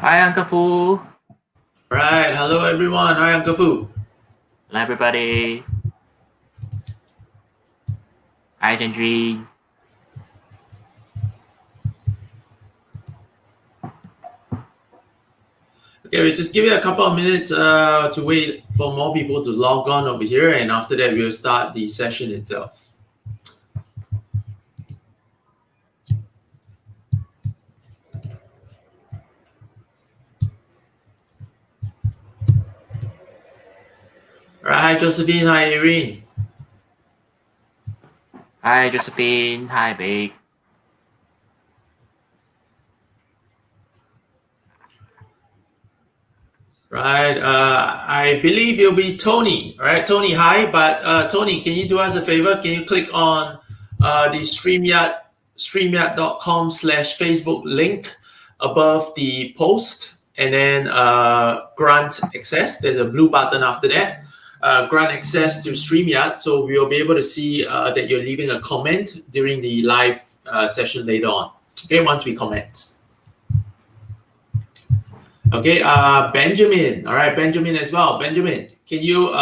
Hi, Uncle Fu. Right, hello everyone. Hi, Uncle Fu. Hello, everybody. Hi, Chandri. Okay, we'll just give it a couple of minutes to wait for more people to log on over here, and after that, we'll start the session itself. All right, hi Josephine, hi Irene. Hi, Josephine. Hi, Big. Right, I believe it'll be Tony. All right, Tony, hi. But Tony, can you do us a favor? Can you click on the StreamYard.com/Facebook link above the post, and then grant access? There's a blue button after that. Grant access to StreamYard, so we'll be able to see that you're leaving a comment during the live session later on. Okay, once we commence. Okay, Benjamin. All right, Benjamin as well. Benjamin, can you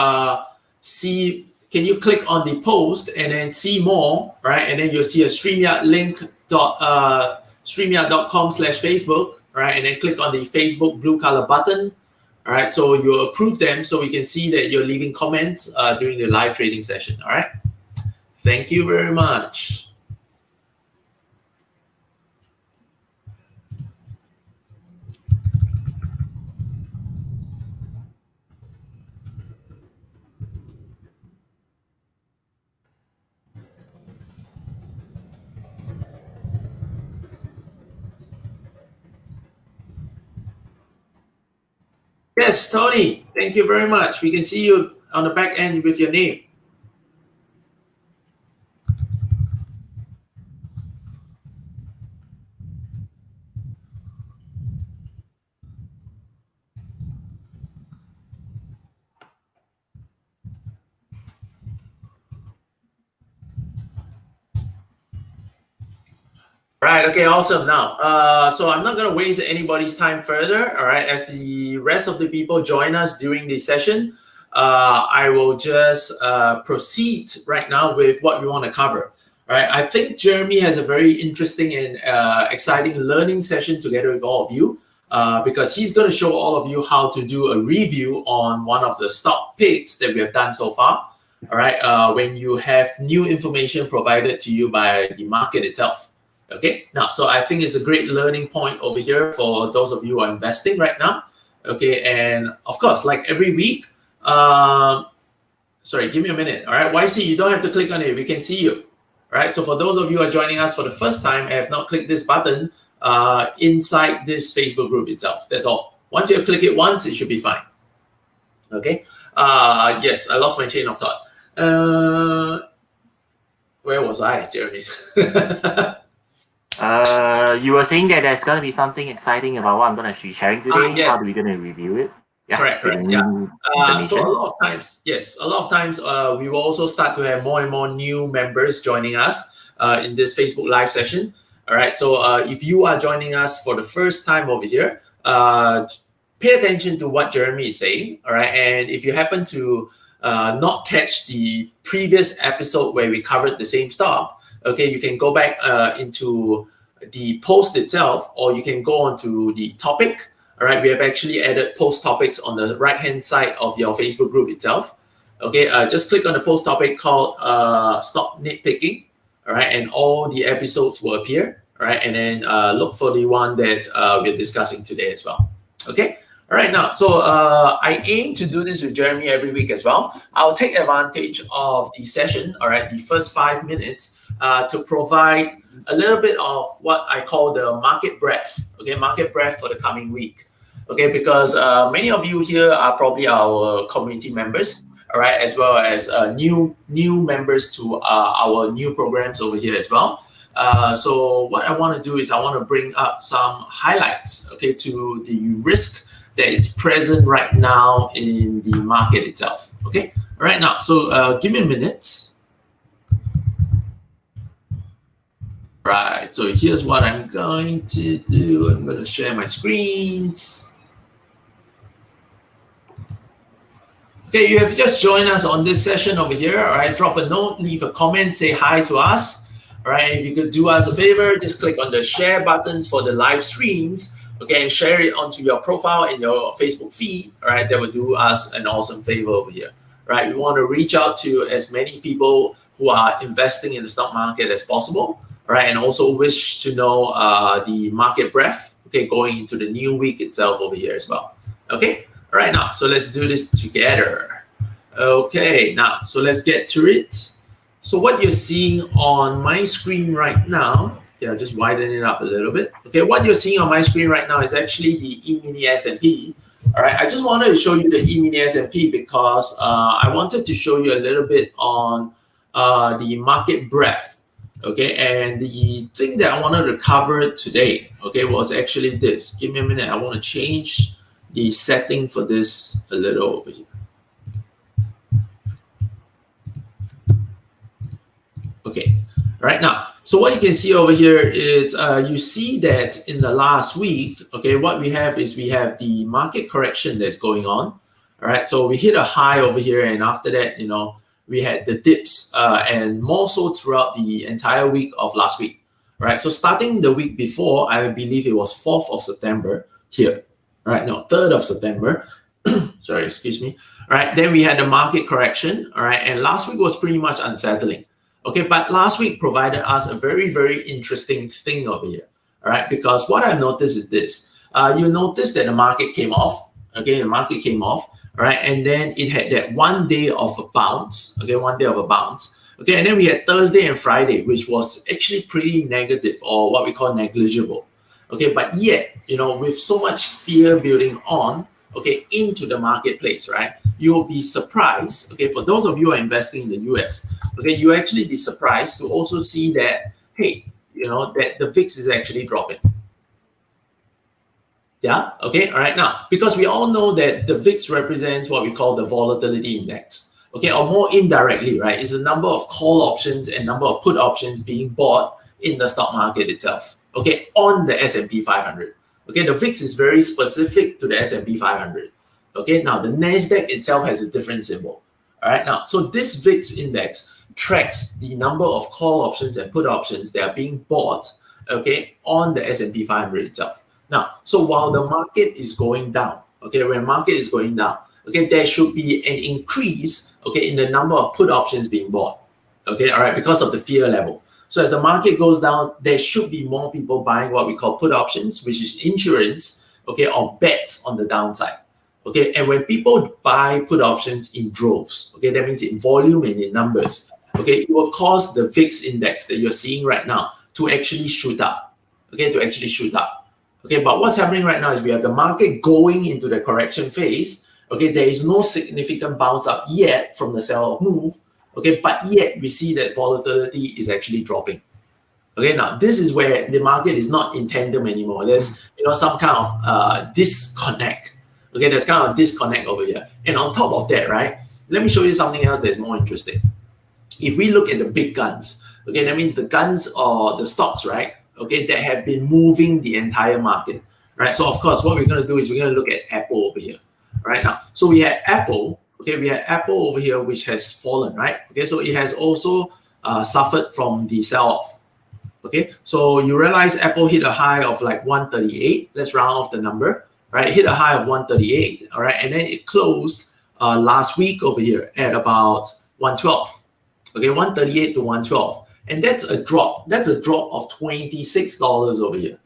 see? Can you click on the post and then see more? Right, and then you'll see a StreamYard link StreamYard.com/Facebook. Right, and then click on the Facebook blue color button. All right, so you approve them so we can see that you're leaving comments during the live trading session. All right, thank you very much. Yes, Tony, thank you very much. We can see you on the back end with your name. Right. Okay. Awesome. Now, so I'm not going to waste anybody's time further. All right. As the rest of the people join us during the session, I will just proceed right now with what we want to cover. All right. I think Jeremy has a very interesting and exciting learning session together with all of you because he's going to show all of you how to do a review on one of the stock picks that we have done so far. All right. When you have new information provided to you by the market itself. Okay, now, so I think it's a great learning point over here for those of you who are investing right now. Okay, and of course, like every week, sorry, give me a minute. All right, YC, you don't have to click on it. We can see you. All right, so for those of you who are joining us for the first time and have not clicked this button inside this Facebook group itself, that's all. Once you have clicked it once, it should be fine. Okay, yes, I lost my chain of thought. Where was I, Jeremy? You were saying that there's going to be something exciting about what I'm going to be sharing today. Yes. How are we going to review it? Yeah, correct. Yeah. So a lot of times, we will also start to have more and more new members joining us in this Facebook Live session. All right. So if you are joining us for the first time over here, pay attention to what Jeremy is saying. All right. And if you happen to not catch the previous episode where we covered the same stock, okay, you can go back into the post itself, or you can go on to the topic. All right, we have actually added post topics on the right-hand side of your Facebook group itself. Okay, just click on the post topic called Stop Nit-Picking. All right, and all the episodes will appear. All right, and then look for the one that we're discussing today as well. Okay. All right, now, so I aim to do this with Jeremy every week as well. I'll take advantage of the session, all right, the first 5 minutes to provide a little bit of what I call the market breadth, okay, market breadth for the coming week, okay, because many of you here are probably our community members, all right, as well as new members to our new programs over here as well. So what I want to do is I want to bring up some highlights, okay, to the risk that is present right now in the market itself. Okay, right now. So give me a minute. Right, so here's what I'm going to do. I'm going to share my screens. Okay, you have just joined us on this session over here. All right, drop a note, leave a comment, say hi to us. All right, if you could do us a favor, just click on the share buttons for the live streams. Okay, and share it onto your profile in your Facebook feed. All right, that would do us an awesome favor over here. All right, we want to reach out to as many people who are investing in the stock market as possible. All right, and also wish to know the market breadth. Okay, going into the new week itself over here as well. Okay. All right, now, so let's do this together. Okay, now, so let's get to it. So what you're seeing on my screen right now, okay, I'll just widen it up a little bit. Okay, what you're seeing on my screen right now is actually the E-mini S&P. All right, I just wanted to show you the E-mini S&P because I wanted to show you a little bit on the market breadth. Okay, and the thing that I wanted to cover today, okay, was actually this. Give me a minute, I want to change the setting for this a little over here. Okay, right now, so what you can see over here is you see that in the last week, okay, what we have is we have the market correction that's going on. All right, so we hit a high over here, and after that, you know, we had the dips and more so throughout the entire week of last week. All right, so starting the week before, I believe it was 4th of September here. All right, no, 3rd of September. Sorry, excuse me. All right, then we had the market correction. All right, and last week was pretty much unsettling. Okay, but last week provided us a very, very interesting thing over here. All right, because what I've noticed is this. You notice that the market came off. Okay, the market came off. All right, and then it had that 1 day of a bounce. Okay, 1 day of a bounce. Okay, and then we had Thursday and Friday, which was actually pretty negative or what we call negligible. Okay, but yet, you know, with so much fear building on, okay, into the marketplace, right? You'll be surprised, okay, for those of you who are investing in the US, okay, you actually be surprised to also see that, hey, you know, that the VIX is actually dropping. Yeah, okay, all right, now, because we all know that the VIX represents what we call the volatility index, okay, or more indirectly, right, is the number of call options and number of put options being bought in the stock market itself. Okay, on the S&P 500. Okay, the VIX is very specific to the S&P 500. Okay, now the NASDAQ itself has a different symbol. All right, now, so this VIX index tracks the number of call options and put options that are being bought, okay, on the S&P 500 itself. Now, so while the market is going down, okay, when market is going down, okay, there should be an increase, okay, in the number of put options being bought. Okay, all right, because of the fear level. So as the market goes down, there should be more people buying what we call put options, which is insurance, okay, or bets on the downside. Okay, and when people buy put options in droves, okay, that means in volume and in numbers, okay, it will cause the VIX index that you're seeing right now to actually shoot up. Okay, to actually shoot up. Okay, but what's happening right now is we have the market going into the correction phase. Okay, there is no significant bounce up yet from the sell-off move. Okay, but yet we see that volatility is actually dropping. Okay, now this is where the market is not in tandem anymore. There's, you know, some kind of disconnect. Okay, there's kind of a disconnect over here. And on top of that, right, let me show you something else that's more interesting. If we look at the big guns, okay, that means the guns or the stocks, right, okay, that have been moving the entire market, right? So of course, what we're going to do is we're going to look at Apple over here, right now. So we had Apple. Okay, we have Apple over here, which has fallen, right? Okay, so it has also suffered from the sell-off. Okay, so you realize Apple hit a high of like 138. Let's round off the number, right? Hit a high of 138, all right? And then it closed last week over here at about 112. Okay, 138 to 112. And that's a drop. That's a drop of $26 over here,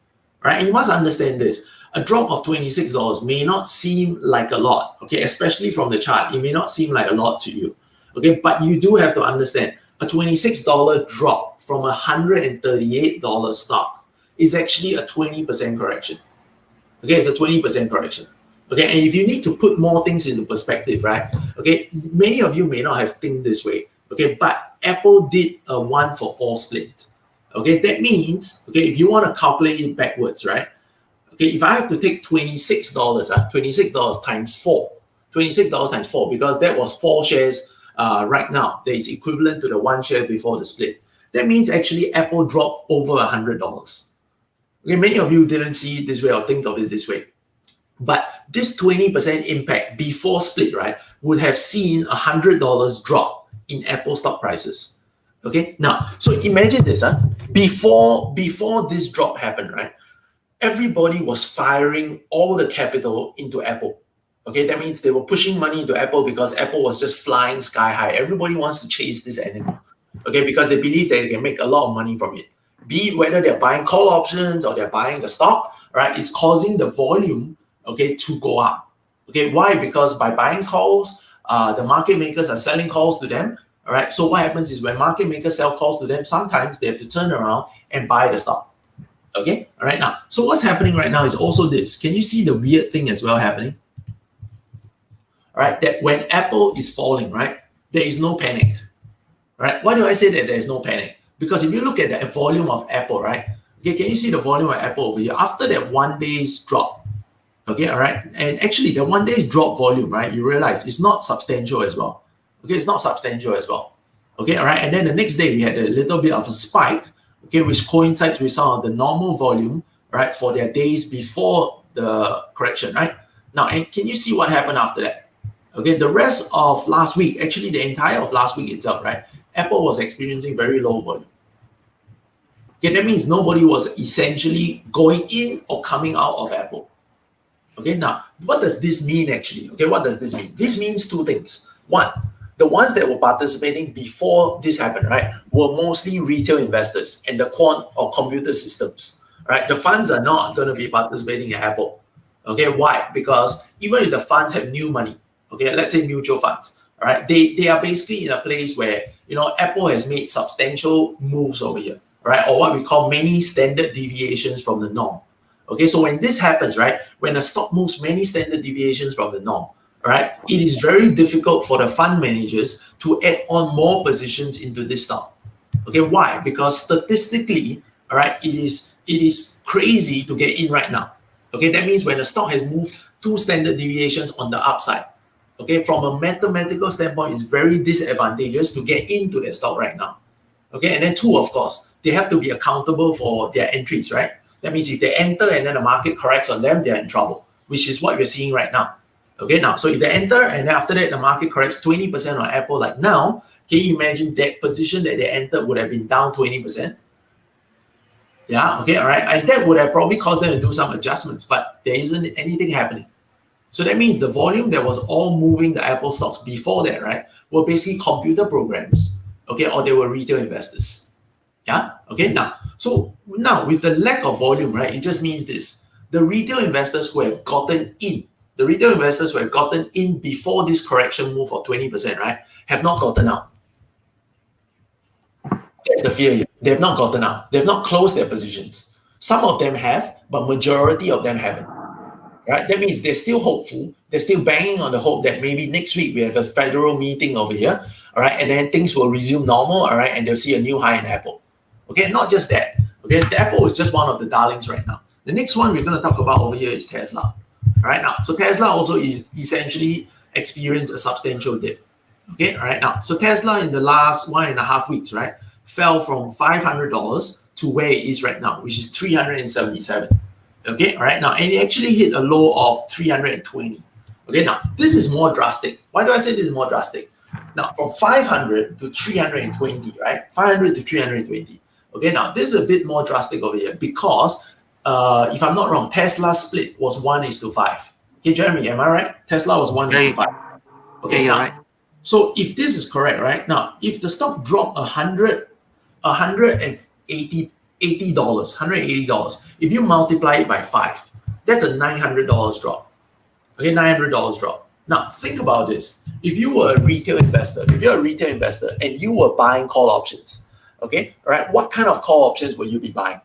right? And you must understand this. A drop of $26 may not seem like a lot, okay, especially from the chart. It may not seem like a lot to you, okay, but you do have to understand a $26 drop from a $138 stock is actually a 20% correction. Okay, it's a 20% correction. Okay, and if you need to put more things into perspective, right? Okay, many of you may not have think this way, okay, but Apple did a 1-for-4 split. Okay, that means, okay, if you want to calculate it backwards, right? Okay, if I have to take $26, $26 times 4, $26 times 4, because that was 4 shares right now, that is equivalent to the 1 share before the split. that means actually Apple dropped over $100. Okay, many of you didn't see it this way or think of it this way. But this 20% impact before split, right, would have seen $100 drop in Apple stock prices. Okay, now, so imagine this, before this drop happened, right, everybody was firing all the capital into Apple. Okay, that means they were pushing money into Apple because Apple was just flying sky high. Everybody wants to chase this animal, okay, because they believe that they can make a lot of money from it. Be it whether they're buying call options or they're buying the stock, right, it's causing the volume, okay, to go up. Okay, why? Because by buying calls, the market makers are selling calls to them. All right, so what happens is when market makers sell calls to them, sometimes they have to turn around and buy the stock. Okay, all right, now, so what's happening right now is also this. Can you see the weird thing as well happening? All right, that when Apple is falling, right, there is no panic. Right? Why do I say that there is no panic? Because if you look at the volume of Apple, right? Okay, can you see the volume of Apple over here? After that 1 day's drop, okay, all right? And actually the 1 day's drop volume, right? You realize it's not substantial as well. Okay, it's not substantial as well. Okay, all right? And then the next day we had a little bit of a spike, okay, which coincides with some of the normal volume, right, for their days before the correction, right? Now, and can you see what happened after that? Okay, the rest of last week, actually the entire of last week itself, right? Apple was experiencing very low volume. Okay, that means nobody was essentially going in or coming out of Apple. Okay, now, what does this mean actually? Okay, what does this mean? This means two things. One, the ones that were participating before this happened, right, were mostly retail investors and the quant or computer systems, right? The funds are not going to be participating in Apple. Okay, why? Because even if the funds have new money, okay, let's say mutual funds, all right, they are basically in a place where, you know, Apple has made substantial moves over here, right, or what we call many standard deviations from the norm. Okay, so when this happens, right, when a stock moves many standard deviations from the norm, right, it is very difficult for the fund managers to add on more positions into this stock. Okay, why? Because statistically, all right, it is crazy to get in right now. Okay, that means when a stock has moved 2 standard deviations on the upside, okay, from a mathematical standpoint, it's very disadvantageous to get into that stock right now. Okay, and then 2, of course, they have to be accountable for their entries, right? That means if they enter and then the market corrects on them, they're in trouble, which is what we're seeing right now. Okay, now, so if they enter and then after that the market corrects 20% on Apple like now, can you imagine that position that they entered would have been down 20%? Yeah, okay, all right. And that would have probably caused them to do some adjustments, but there isn't anything happening. So that means the volume that was all moving the Apple stocks before that, right, were basically computer programs, okay, or they were retail investors. Yeah, okay, now, so now with the lack of volume, right, it just means this. The retail investors who have gotten in, before this correction move of 20%, right, have not gotten out. That's the fear here. They have not gotten out. They have not closed their positions. Some of them have, but majority of them haven't. Right? That means they're still hopeful. They're still banging on the hope that maybe next week we have a federal meeting over here, all right, and then things will resume normal, all right, and they'll see a new high in Apple. Okay, not just that. Okay, the Apple is just one of the darlings right now. The next one we're going to talk about over here is Tesla. All right, now, so Tesla also is essentially experienced a substantial dip. Okay, all right, now, so Tesla in the last 1.5 weeks, right, fell from $500 to where it is right now, which is $377. Okay, all right, now, and it actually hit a low of 320. Okay, now, this is more drastic. Why do I say this is more drastic? Now, from 500 to 320, right? 500 to 320. Okay, now, this is a bit more drastic over here because, if I'm not wrong, Tesla split was 1:5. Okay, Jeremy, am I right? Tesla was 1:5. Okay, you're now, right. so if this is correct, right? Now, if the stock dropped $180, if you multiply it by 5, that's a $900 drop. Okay, $900 drop. Now, think about this. If you were a retail investor, and you were buying call options, okay, all right, what kind of call options will you be buying?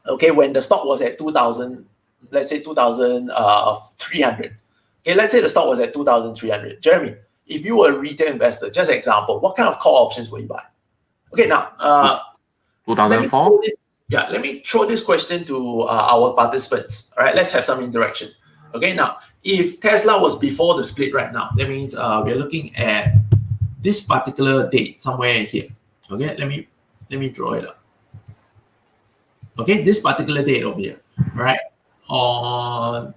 Okay, when the stock was at 2,000, let's say 2,300. Okay, let's say the stock was at 2,300. Jeremy, if you were a retail investor, just example, what kind of call options will you buy? Okay, now, 2004? Let me throw this question to our participants. All right, let's have some interaction. Okay, now, if Tesla was before the split right now, that means we're looking at this particular date somewhere here. Okay, let me Let me draw it up. Okay, this particular date over here, right? On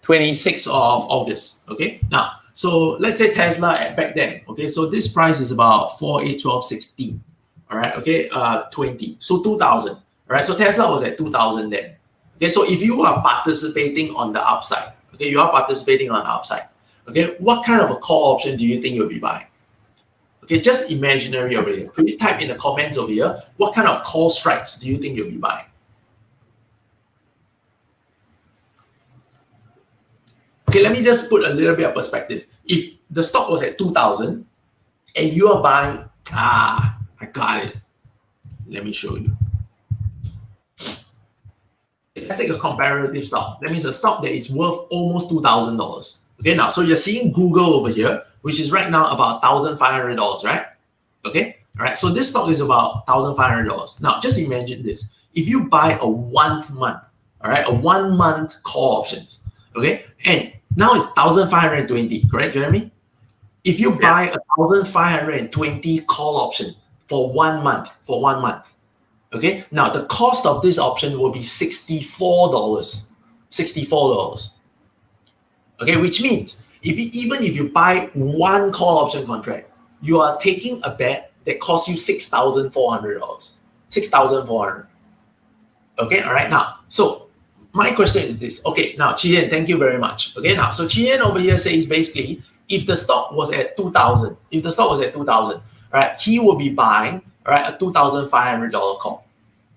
26th of August. Okay, now, so let's say Tesla back then. Okay, so this price is about 4, 8, 12, 16. All right, okay, 20. So 2000. All right, so Tesla was at 2000 then. Okay, so if you are participating on the upside, okay, you are participating on the upside. Okay, what kind of a call option do you think you'll be buying? Okay, just imaginary over here. Could you type in the comments over here? What kind of call strikes do you think you'll be buying? Okay, let me just put a little bit of perspective. If the stock was at 2000 and you are buying, I got it. Let me show you. Let's take a comparative stock. That means a stock that is worth almost $2,000. Okay, now, so you're seeing Google over here, which is right now about $1,500, right? Okay, all right. So this stock is about $1,500. Now, just imagine this. If you buy a 1 month, all right, a 1 month call options, okay, and now it's 1,520, correct, Jeremy? If you buy a 1,520 call option for 1 month, okay, now the cost of this option will be $64. $64. Okay, which means even if you buy one call option contract, you are taking a bet that costs you $6,400. $6,400. Okay, all right, now, so my question is this. Okay, now, Chien, thank you very much. Okay, now, so Chien over here says basically, if the stock was at 2,000, right, he will be buying, right, a $2,500 call.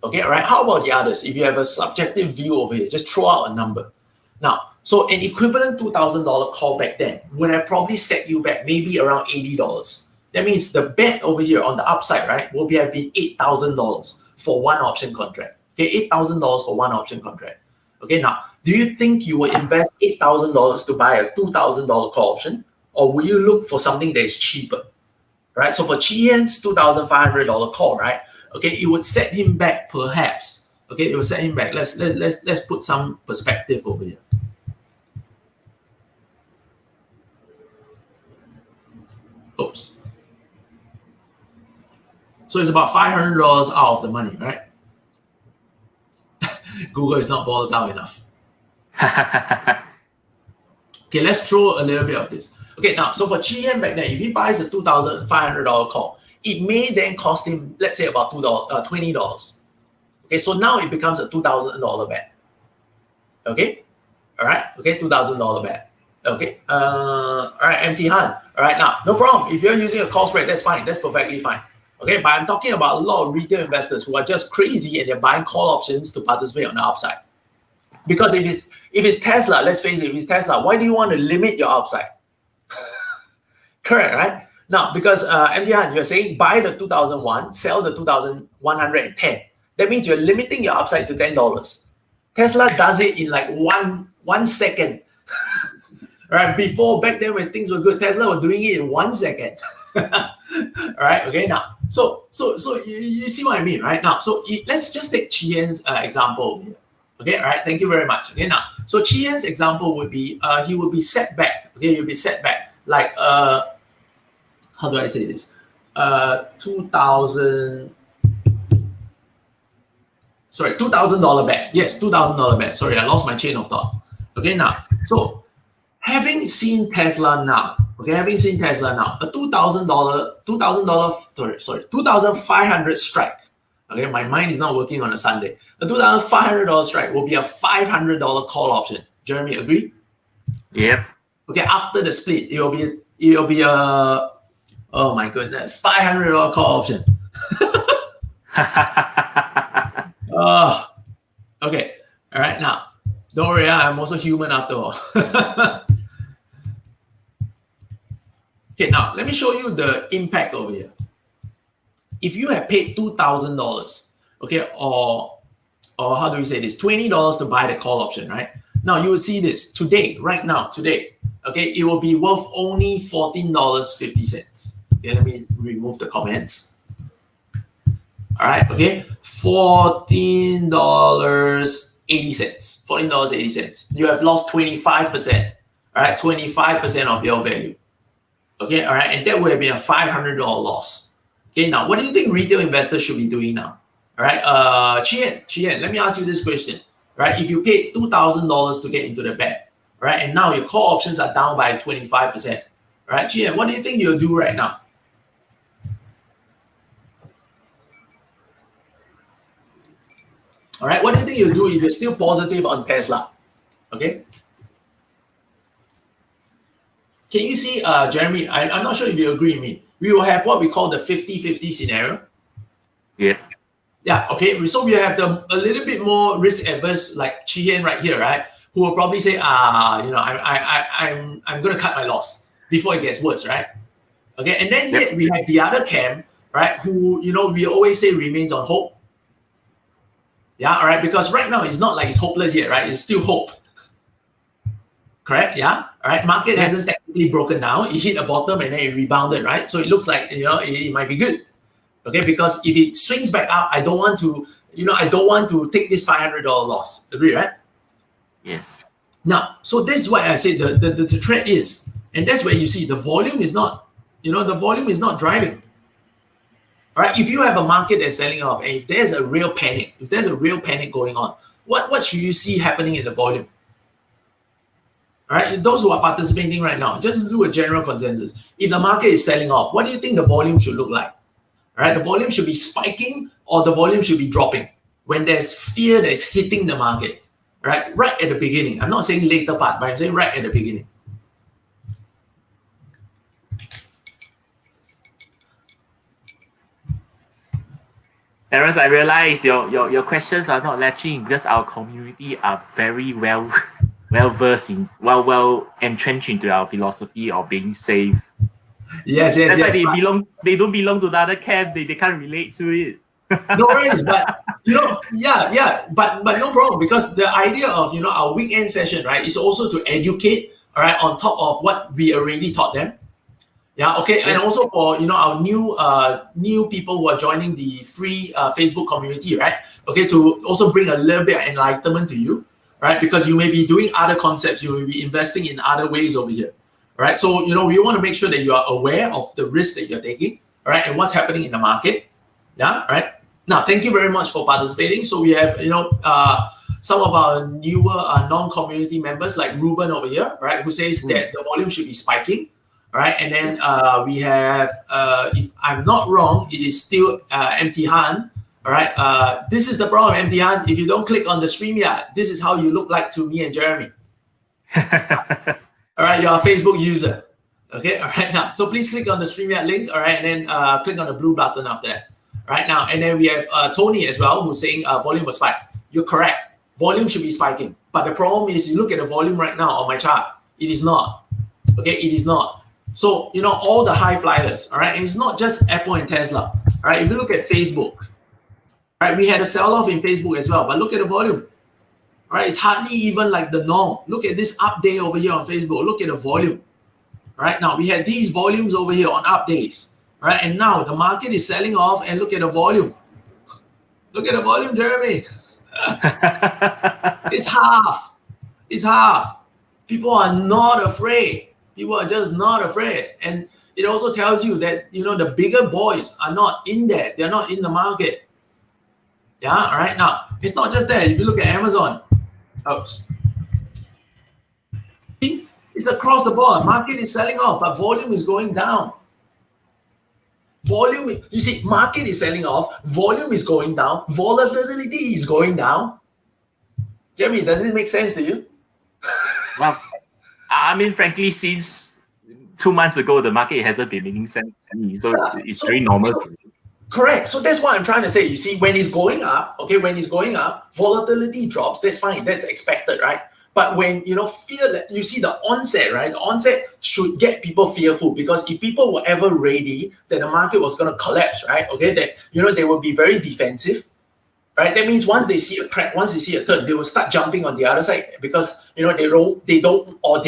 Okay, all right, how about the others? If you have a subjective view over here, just throw out a number. Now, so an equivalent $2,000 call back then would have probably set you back maybe around $80. That means the bet over here on the upside, right, will have been $8,000 for one option contract. Okay, $8,000 for one option contract. Okay, now, do you think you will invest $8,000 to buy a $2,000 call option, or will you look for something that is cheaper? Right, so for Chien's $2,500 call, right, okay, it would set him back perhaps. Okay, it will set him back. Let's put some perspective over here. Oops. So it's about $500 out of the money, right? Google is not volatile enough. Okay, let's throw a little bit of this. Okay, now, so for Chien back then, if he buys a $2,500 call, it may then cost him, let's say, about $20. Okay, so now it becomes a $2,000 bet. Okay, all right, okay, $2,000 bet. Okay, all right, MT Han. All right, now, no problem. If you're using a call spread, that's fine. That's perfectly fine. Okay, but I'm talking about a lot of retail investors who are just crazy and they're buying call options to participate on the upside. Because if it's Tesla, let's face it, if it's Tesla, why do you want to limit your upside? Correct, right? Now, because MT Han, you're saying buy the 2001, sell the 2110. That means you're limiting your upside to $10. Tesla does it in like one second. Right? Before, back then when things were good, Tesla was doing it in 1 second. All right, okay, now, so you see what I mean, right? Now, so let's just take Chien's example over here. Okay, all right, thank you very much. Okay, now, so Chien's example would be, he would be set back. Okay, he'll be set back like, how do I say this? $2,000 bet. Yes, $2,000 bet. Sorry, I lost my chain of thought. Okay, now, so having seen Tesla now, a $2,500 strike. Okay, my mind is not working on a Sunday. A $2,500 strike will be a $500 call option. Jeremy, agree? Yep. Okay, after the split, it will be a, oh my goodness, $500 call option. Okay, all right, now, don't worry, I'm also human after all. Okay, now let me show you the impact over here. If you have paid $2,000, okay, or how do we say this, $20 to buy the call option, right? Now you will see this today, right now, today, okay, it will be worth only $14.50. Okay, let me remove the comments. All right, okay, $14.80. $14.80. You have lost 25%. All right, 25% of your value. Okay, all right, and that would have been a $500 loss. Okay, now what do you think retail investors should be doing now? All right, Chien, let me ask you this question. Right, if you paid $2,000 to get into the bet, right, and now your call options are down by 25%, right, Chien, what do you think you'll do right now? All right, what do you think you'll do if you're still positive on Tesla? Okay. Can you see, Jeremy, I'm not sure if you agree with me. We will have what we call the 50-50 scenario. Yeah. Yeah, okay. So we have a little bit more risk averse, like Chi-Hien right here, right? Who will probably say, I'm gonna cut my loss before it gets worse, right? Okay, and then yet we have the other camp, right? Who, we always say remains on hope. Yeah, all right, because right now it's not like it's hopeless yet, right? It's still hope. Correct? Yeah. All right. Market hasn't technically broken down. It hit a bottom and then it rebounded, right? So it looks like it might be good. Okay, because if it swings back up, I don't want to take this $500 loss. Agree, right? Yes. Now, so this is why I say the trend is, and that's where you see the volume is not, the volume is not driving. All right. If you have a market that's selling off, and if there's a real panic, going on, what should you see happening in the volume? All right, those who are participating right now, just do a general consensus. If the market is selling off, what do you think the volume should look like? All right, the volume should be spiking or the volume should be dropping when there's fear that's hitting the market, right at the beginning. I'm not saying later part, but I'm saying right at the beginning. Terence, I realize your questions are not latching because our community are very well versed in well entrenched into our philosophy of being safe. Yes. That's why they don't belong to the other camp. They can't relate to it. No worries, but but no problem, because the idea of our weekend session, right, is also to educate, all right, on top of what we already taught them. Yeah, okay, and also for our new people who are joining the free Facebook community, right? Okay, to also bring a little bit of enlightenment to you, right? Because you may be doing other concepts, you may be investing in other ways over here, right? So we want to make sure that you are aware of the risk that you're taking, right, and what's happening in the market. Yeah, right. Now, thank you very much for participating. So we have some of our newer non-community members like Ruben over here, right, who says that the volume should be spiking. All right, and then we have, if I'm not wrong, it is still MT Han. All right, this is the problem, MT Han. If you don't click on the StreamYard, this is how you look like to me and Jeremy. All right, you're a Facebook user. Okay, all right, now, so please click on the StreamYard link, all right, and then click on the blue button after that. Right now, and then we have Tony as well, who's saying volume will spike. You're correct. Volume should be spiking. But the problem is, you look at the volume right now on my chart, it is not. Okay, it is not. So, all the high flyers, all right, and it's not just Apple and Tesla, all right, if you look at Facebook, all right, we had a sell-off in Facebook as well, but look at the volume, all right, it's hardly even like the norm. Look at this up day over here on Facebook, look at the volume, all right, now we had these volumes over here on up days, all right, and now the market is selling off, and look at the volume. Look at the volume, Jeremy. It's half. People are not afraid. People are just not afraid. And it also tells you that, the bigger boys are not in there. They're not in the market. Yeah, all right. Now, it's not just that. If you look at Amazon, it's across the board. Market is selling off, but volume is going down. You see, market is selling off, volume is going down, volatility is going down. Jeremy, does it make sense to you? Well, I mean, frankly, since 2 months ago, the market hasn't been making sense to me, so it's very normal. Correct. So that's what I'm trying to say. You see, when it's going up, volatility drops. That's fine. That's expected, right? But when fear, you see the onset, right? The onset should get people fearful, because if people were ever ready that the market was going to collapse, right? Okay, that they will be very defensive. Right, that means once they see a crack, once they see a turn, they will start jumping on the other side, because they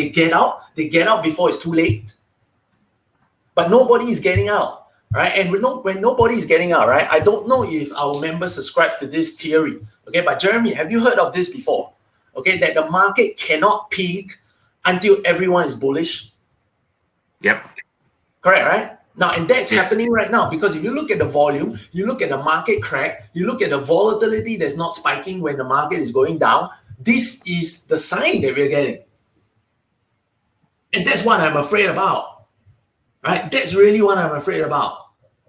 get out before it's too late. But nobody is getting out, right? And when nobody is getting out, right? I don't know if our members subscribe to this theory, okay? But Jeremy, have you heard of this before? Okay, that the market cannot peak until everyone is bullish. Yep. Correct, right? Now, and that's Yes. happening right now, because if you look at the volume, you look at the market crack, you look at the volatility that's not spiking when the market is going down, this is the sign that we're getting. And that's what I'm afraid about, right? That's really what I'm afraid about,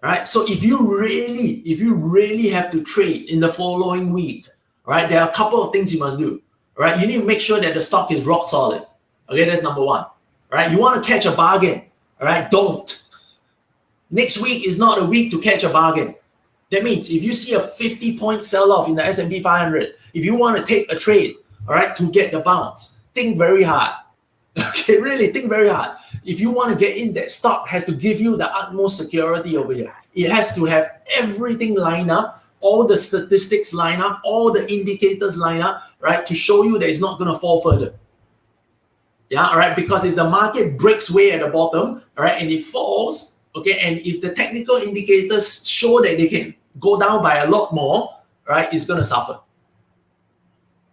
right? So if you really have to trade in the following week, right, there are a couple of things you must do, right? You need to make sure that the stock is rock solid. Okay, that's number one, right? You want to catch a bargain, all right? Don't. Next week is not a week to catch a bargain. That means if you see a 50-point sell-off in the S&P 500, if you want to take a trade, all right, to get the bounce, think very hard. Okay, really think very hard. If you want to get in, that stock has to give you the utmost security over here. It has to have everything lined up, all the statistics line up, all the indicators line up, right, to show you that it's not going to fall further. Yeah, all right, because if the market breaks way at the bottom, all right, and it falls, okay, and if the technical indicators show that they can go down by a lot more, right, it's going to suffer.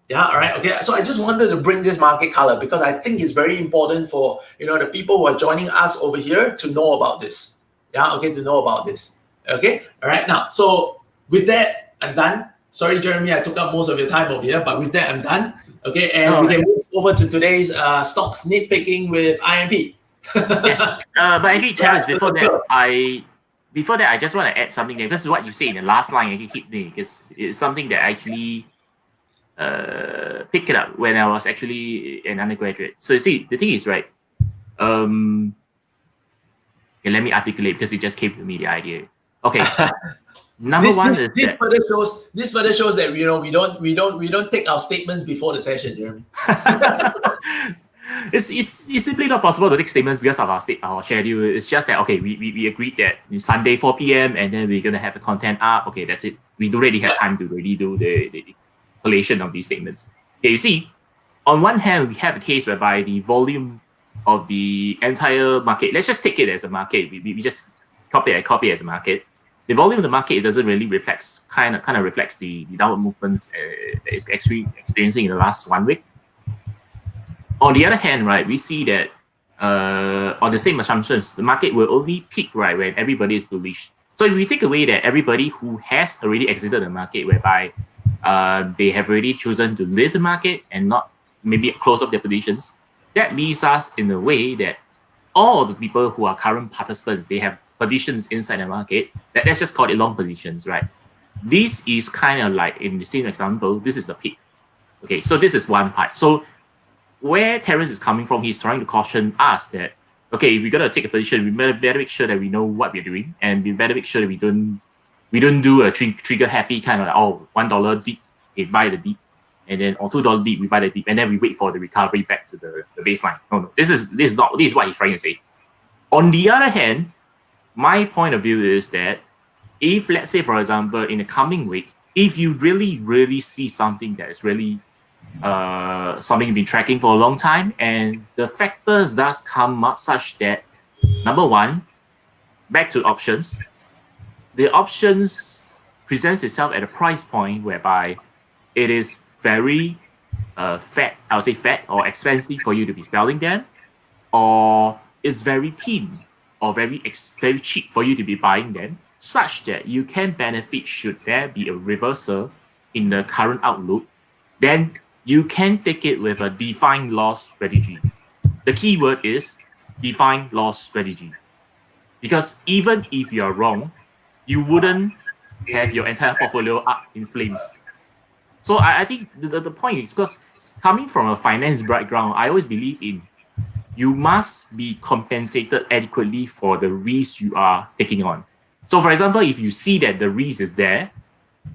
Yeah, all right, okay. So I just wanted to bring this market color because I think it's very important for, the people who are joining us over here to know about this. Yeah, okay, to know about this. Okay, all right. Now, so with that, I'm done. Sorry, Jeremy, I took up most of your time over here, but with that, I'm done. Okay, and we can move over to today's stocks nitpicking with IMP. Yes, but actually, Terence, before that, I just want to add something there because what you say in the last line actually hit me because it's something that actually picked it up when I was actually an undergraduate. So you see, the thing is, right? Okay, let me articulate because it just came to me the idea. Okay, this further shows that we don't take our statements before the session, Jeremy. It's simply not possible to take statements because of our schedule. It's just that okay, we agreed that Sunday 4 p.m. and then we're gonna have the content up. Okay, that's it. We don't really have time to really do the collation of these statements. Okay, you see, on one hand, we have a case whereby the volume of the entire market, let's just take it as a market. We just copy it as a market. The volume of the market doesn't really kind of reflects the downward movements that it's actually experiencing in the last 1 week. On the other hand, right, we see that on the same assumptions, the market will only peak right when everybody is bullish. So if we take away that everybody who has already exited the market, whereby they have already chosen to leave the market and not maybe close up their positions, that leaves us in a way that all the people who are current participants, they have positions inside the market. Let's just call it long positions, right? This is kind of like in the same example, this is the peak. Okay, so this is one part. So where Terence is coming from, he's trying to caution us that, okay, if we're going to take a position, we better make sure that we know what we're doing, and we better make sure that we don't do a trigger happy kind of like, $1 dip, we buy the dip, and then or $2 dip, we buy the dip, and then we wait for the recovery back to the baseline. No, this is what he's trying to say. On the other hand, my point of view is that if, let's say, for example, in the coming week, if you really see something that is really something you've been tracking for a long time, and the factors does come up such that, number one, back to options, the options presents itself at a price point whereby it is very fat or expensive for you to be selling them, or it's very thin or very cheap for you to be buying them, such that you can benefit should there be a reversal in the current outlook. Then you can take it with a defined loss strategy. The key word is defined loss strategy. Because even if you're wrong, you wouldn't have your entire portfolio up in flames. So I think the point is, because coming from a finance background, I always believe in you must be compensated adequately for the risk you are taking on. So for example, if you see that the risk is there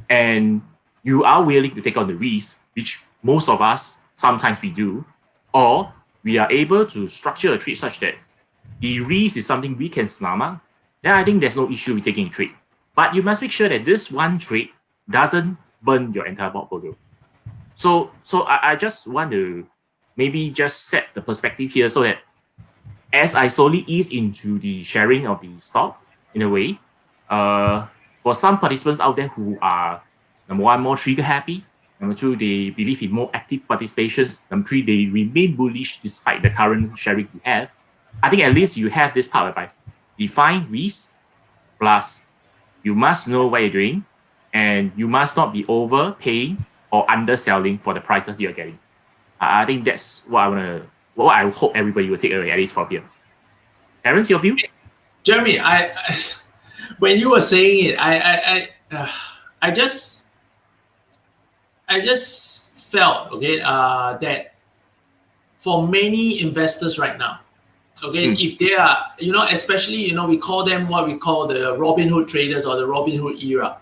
and you are willing to take on the risk, which most of us, sometimes we do, or we are able to structure a trade such that the risk is something we can stomach, then I think there's no issue with taking a trade. But you must make sure that this one trade doesn't burn your entire portfolio. So I just want to maybe just set the perspective here so that as I slowly ease into the sharing of the stock, in a way, for some participants out there who are, number one, more trigger happy, number two, they believe in more active participations, number three, they remain bullish despite the current sharing you have, I think at least you have this part whereby define risk, plus you must know what you're doing, and you must not be overpaying or underselling for the prices you're getting. I think that's what I hope everybody will take away, at least from here. Terence, your view? Jeremy, when you were saying it, I just felt that for many investors right now, if they are, especially, we call them what we call the Robin Hood traders or the Robin Hood era,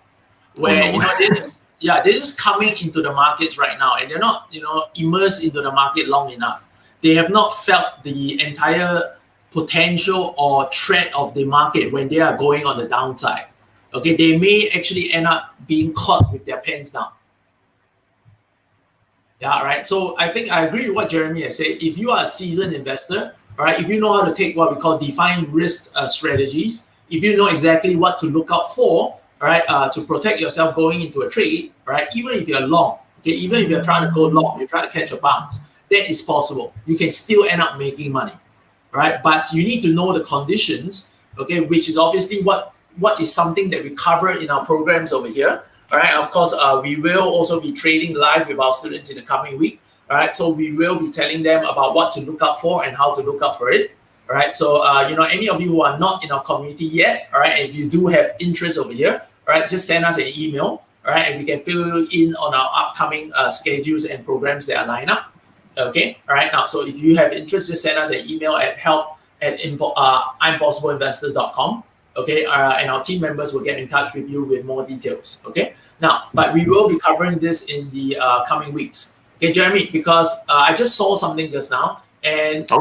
where they're just coming into the markets right now, and they're not immersed into the market long enough. They have not felt the entire potential or threat of the market when they are going on the downside. They may actually end up being caught with their pants down. Yeah, right. So I think I agree with what Jeremy has said. If you are a seasoned investor, all right, if you know how to take what we call defined risk strategies, if you know exactly what to look out for, all right, to protect yourself going into a trade, all right, even if you're long, even if you're trying to go long, you're trying to catch a bounce, that is possible. You can still end up making money, all right, but you need to know the conditions, which is obviously what is something that we cover in our programs over here. All right. Of course, we will also be trading live with our students in the coming week. All right. So we will be telling them about what to look out for and how to look out for it. All right. So, any of you who are not in our community yet, all right, and if you do have interest over here, all right, just send us an email. All right. And we can fill you in on our upcoming schedules and programs that are lined up. Okay. All right. Now, so if you have interest, just send us an email at help@impossibleinvestors.com. And our team members will get in touch with you with more details. Now, but we will be covering this in the coming weeks. Jeremy, because I just saw something just now, and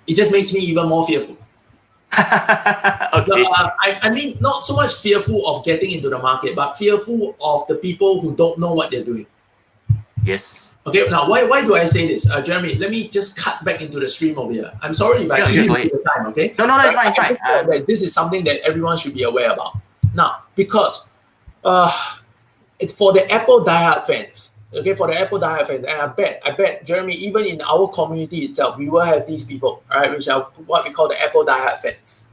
it just makes me even more fearful. I mean, not so much fearful of getting into the market, but fearful of the people who don't know what they're doing. Yes. Now why do I say this? Jeremy, let me just cut back into the stream over here. I'm sorry if I give you the time, No, it's fine. This is something that everyone should be aware about. Now, because for the Apple diehard fans, and I bet, Jeremy, even in our community itself, we will have these people, all right, which are what we call the Apple diehard fans.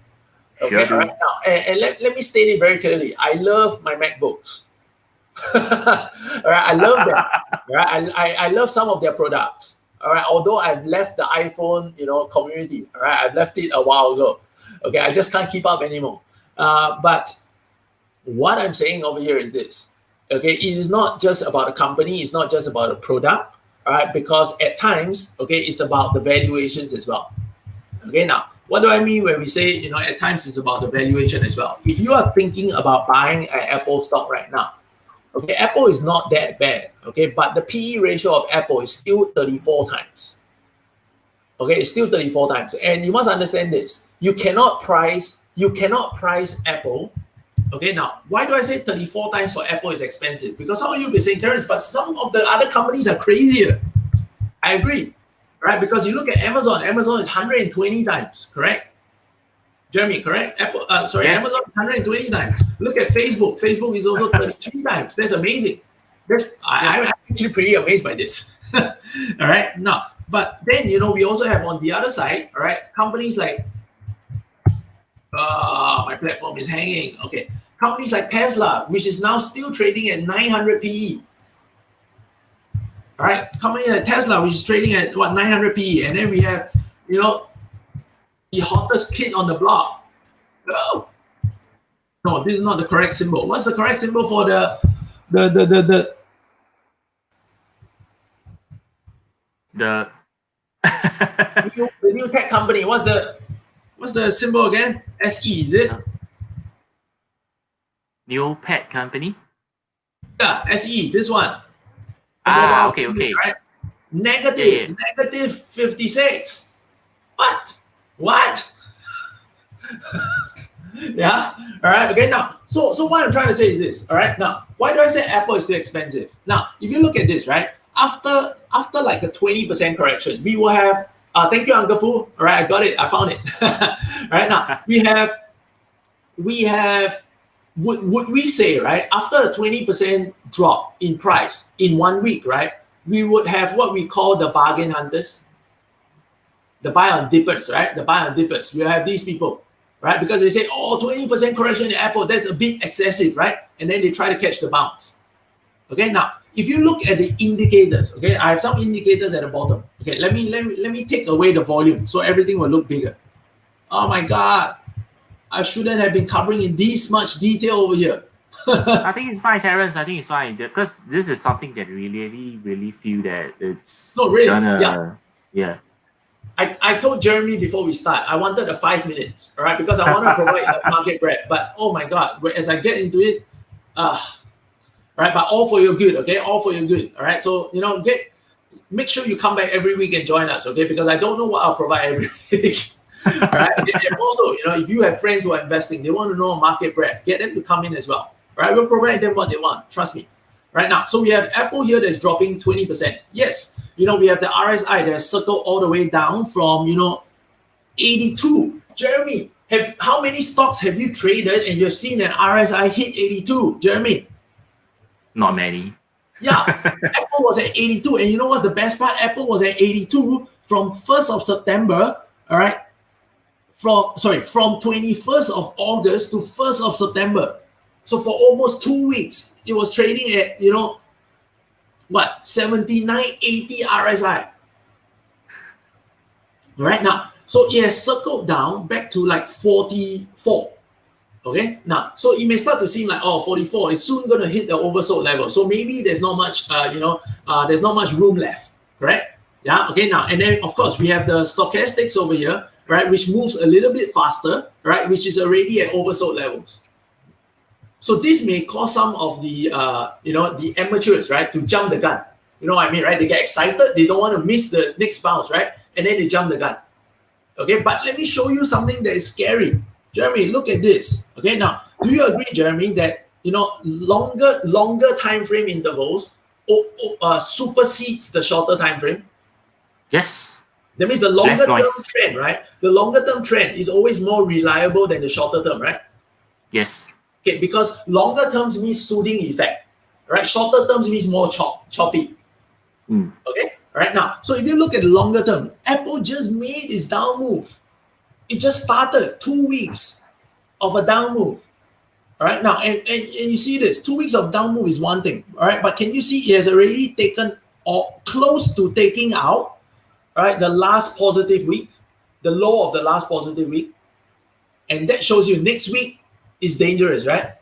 All right, now, and let me state it very clearly. I love my MacBooks. All right, I love them. All right, I love some of their products. All right, although I've left the iPhone, community. All right, I've left it a while ago. I just can't keep up anymore. But what I'm saying over here is this. It is not just about a company. It's not just about a product. All right, because at times, it's about the valuations as well. Now, what do I mean when we say, at times it's about the valuation as well? If you are thinking about buying an Apple stock right now, Apple is not that bad, but the PE ratio of Apple is still 34 times. It's still 34 times. And you must understand this. You cannot price Apple. Now, why do I say 34 times for Apple is expensive? Because some of you will be saying, Terence, but some of the other companies are crazier. I agree, right? Because you look at Amazon is 120 times, correct? Jeremy, correct? Amazon 120 times. Look at Facebook. Facebook is also 33 times. That's amazing. I'm actually pretty amazed by this. All right. Now, but then we also have on the other side, all right, companies like my platform is hanging. Companies like Tesla, which is now still trading at 900 PE. All right, company like Tesla, which is trading at 900 PE, and then we have the hottest kid on the block. No, this is not the correct symbol. What's the correct symbol for the new tech company? What's the symbol again? SE, is it? New pet company? Yeah, SE, this one. Okay. Right? Negative 56. What? Yeah. All right. Now, so what I'm trying to say is this. All right. Now, why do I say Apple is too expensive? Now, if you look at this, right, after like a 20% correction, we will have. Thank you, Uncle Fu. All right, I got it. I found it. All right. Now we have. Would we say, right, after a 20% drop in price in 1 week, right, we would have what we call the bargain hunters. the buy on dippers, right? The buy on dippers. We'll have these people, right? Because they say, oh, 20% correction in Apple, that's a bit excessive, right? And then they try to catch the bounce. Okay, now if you look at the indicators, okay, I have some indicators at the bottom. Okay, let me take away the volume so everything will look bigger. Oh my God, I shouldn't have been covering in this much detail over here. I think it's fine, Terence. I think it's fine because this is something that we really feel that it's No, really, gonna, yeah. I told Jeremy before we start, I wanted a 5 minutes, all right, because I want to provide a market breadth. But oh my God, as I get into it, right, but all for your good, okay, all for your good, all right. So make sure you come back every week and join us, okay, because I don't know what I'll provide every week. All right, and also, if you have friends who are investing, they want to know market breadth, get them to come in as well. Right, we'll provide them what they want. Trust me. Right now, so we have Apple here that's dropping 20%. Yes, we have the RSI that's circled all the way down from 82. Jeremy, how many stocks have you traded and you've seen an RSI hit 82? Jeremy? Not many. Yeah, Apple was at 82, and you know what's the best part? Apple was at 82 from 1st of September. All right, from 21st of August to 1st of September. So for almost 2 weeks, it was trading at, 79, 80 RSI. Right now, so it has circled down back to like 44. Okay, now, so it may start to seem like, 44 is soon going to hit the oversold level. So maybe there's not much, there's not much room left, correct? Yeah, okay, now, and then of course we have the stochastics over here, right, which moves a little bit faster, right, which is already at oversold levels. So this may cause some of the, the amateurs, right, to jump the gun. You know what I mean, right? They get excited. They don't want to miss the next bounce, right? And then they jump the gun. Okay, but let me show you something that is scary. Jeremy, look at this. Okay, now, do you agree, Jeremy, that, longer time frame intervals supersedes the shorter time frame? Yes. That means the longer term trend, right? The longer term trend is always more reliable than the shorter term, right? Yes. Okay, because longer terms means soothing effect, right? Shorter terms means more choppy. Okay, all right, now, so if you look at the longer term, Apple just made its down move. It just started 2 weeks of a down move. All right, now, and you see this, 2 weeks of down move is one thing, all right, but can you see it has already taken or close to taking out, all right, the last positive week, the low of the last positive week, and that shows you next week is dangerous, right?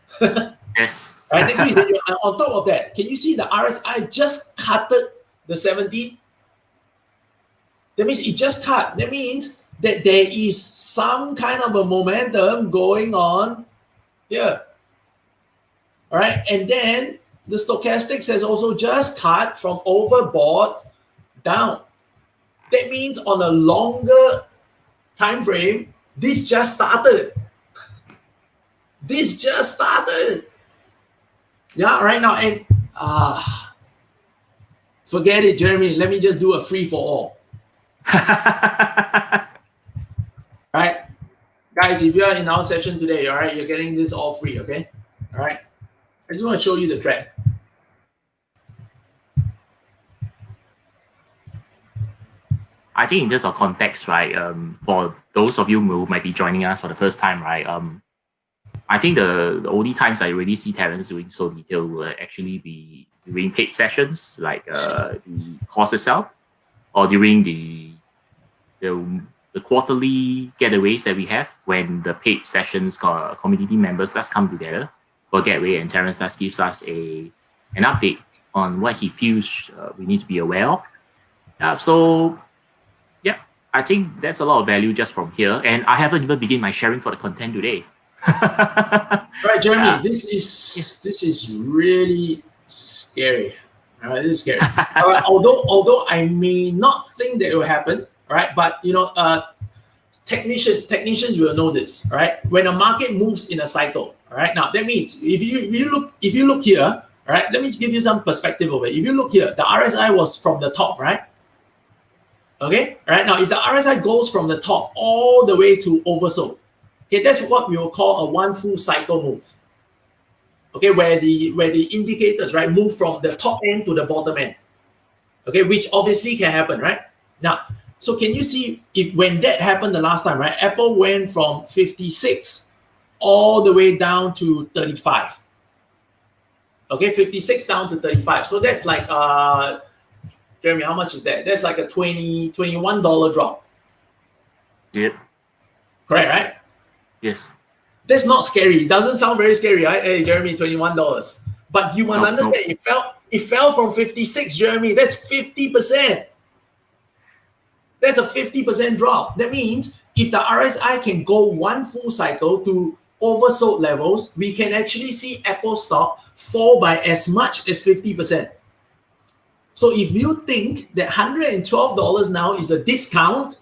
Yes. Right, next week, on top of that, can you see the RSI just cut the 70? That means it just cut. That means that there is some kind of a momentum going on here. All right, and then the stochastics has also just cut from overbought down. That means on a longer time frame, this just started. This just started. Yeah, right now, and forget it, Jeremy. Let me just do a free for all. Right, guys, if you are in our session today, all right, you're getting this all free, okay? All right, I just want to show you the trend. I think in terms of context, right, for those of you who might be joining us for the first time, right, I think the only times I really see Terence doing so detailed will actually be during paid sessions, like the course itself, or during the quarterly getaways that we have when the paid sessions community members does come together for getaway, and Terence does gives us an update on what he feels we need to be aware of. So yeah, I think that's a lot of value just from here, and I haven't even begun my sharing for the content today. Right, Jeremy, this is really scary. All right, this is scary. All right, although I may not think that it will happen, all right, but technicians will know this. All right, when a market moves in a cycle, all right, now that means if you look here, all right, let me give you some perspective of it. If you look here, the RSI was from the top, right? Okay, all right, now if the RSI goes from the top all the way to oversold, okay, that's what we will call a one full cycle move. Okay, where the indicators, right, move from the top end to the bottom end. Okay, which obviously can happen, right? Now, So can you see if when that happened the last time, right? Apple went from 56 all the way down to 35. Okay, 56 down to 35. So that's like Jeremy, how much is that? That's like a $21 drop. Yep. Correct, right? Yes. That's not scary. It doesn't sound very scary, right? Hey, Jeremy, $21. But you must understand, it fell from 56, Jeremy. That's 50%. That's a 50% drop. That means if the RSI can go one full cycle to oversold levels, we can actually see Apple stock fall by as much as 50%. So if you think that $112 now is a discount,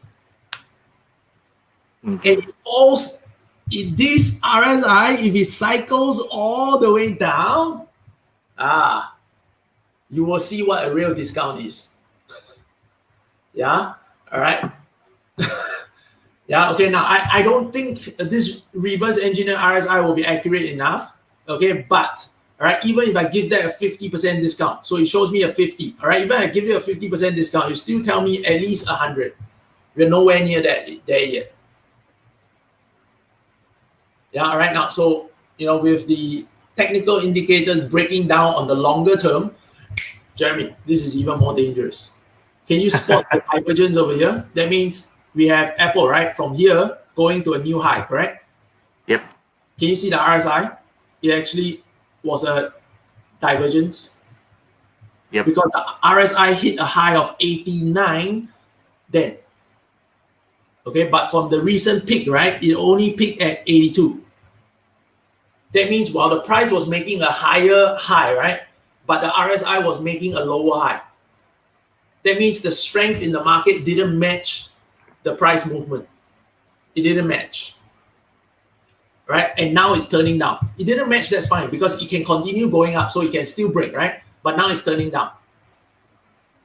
and it falls, this RSI, if it cycles all the way down, you will see what a real discount is. Yeah, all right. Yeah, okay, now I don't think this reverse engineer RSI will be accurate enough, okay, but, all right, even if I give that a 50% discount, so it shows me a 50, all right, even if I give you a 50% discount, you still tell me at least 100. We're nowhere near that there yet. Yeah, all right, now, so, with the technical indicators breaking down on the longer term, Jeremy, this is even more dangerous. Can you spot the divergence over here? That means we have Apple, right, from here going to a new high, correct? Yep. Can you see the RSI? It actually was a divergence. Yep. Because the RSI hit a high of 89 then. Okay, but from the recent peak, right, it only peaked at 82. That means while the price was making a higher high, right, but the RSI was making a lower high. That means the strength in the market didn't match the price movement. It didn't match. Right? And now it's turning down. It didn't match, that's fine, because it can continue going up, so it can still break, right? But now it's turning down.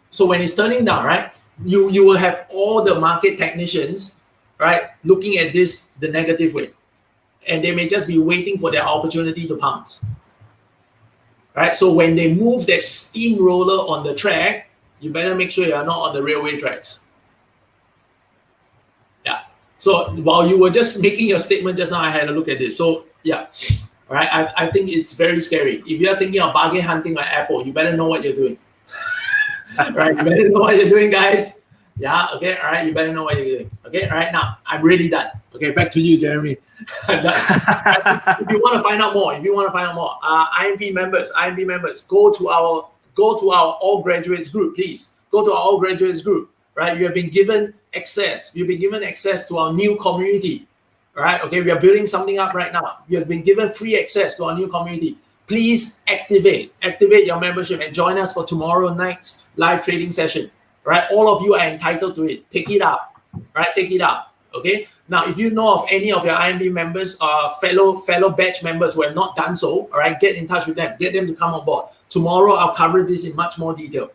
So when it's turning down, right, you will have all the market technicians, right, looking at this the negative way. And they may just be waiting for their opportunity to pounce. Right? So when they move that steamroller on the track, you better make sure you are not on the railway tracks. Yeah. So while you were just making your statement just now, I had a look at this. So yeah, all right. I think it's very scary. If you are thinking of bargain hunting on Apple, you better know what you're doing. Right? You better know what you're doing, guys. Yeah. Okay. All right. You better know what you're doing. Okay. All right. Now I'm really done. Okay. Back to you, Jeremy. I'm done. If you want to find out more, IMP members, go to our all graduates group, please. Go to our all graduates group. Right? You have been given access. You've been given access to our new community. All right. Okay. We are building something up right now. You have been given free access to our new community. Please activate your membership and join us for tomorrow night's live trading session. Right? All of you are entitled to it. Take it up. Right? Take it up. Okay. Now, if you know of any of your IMP members, fellow batch members who have not done so, all right, get in touch with them. Get them to come on board. Tomorrow, I'll cover this in much more detail.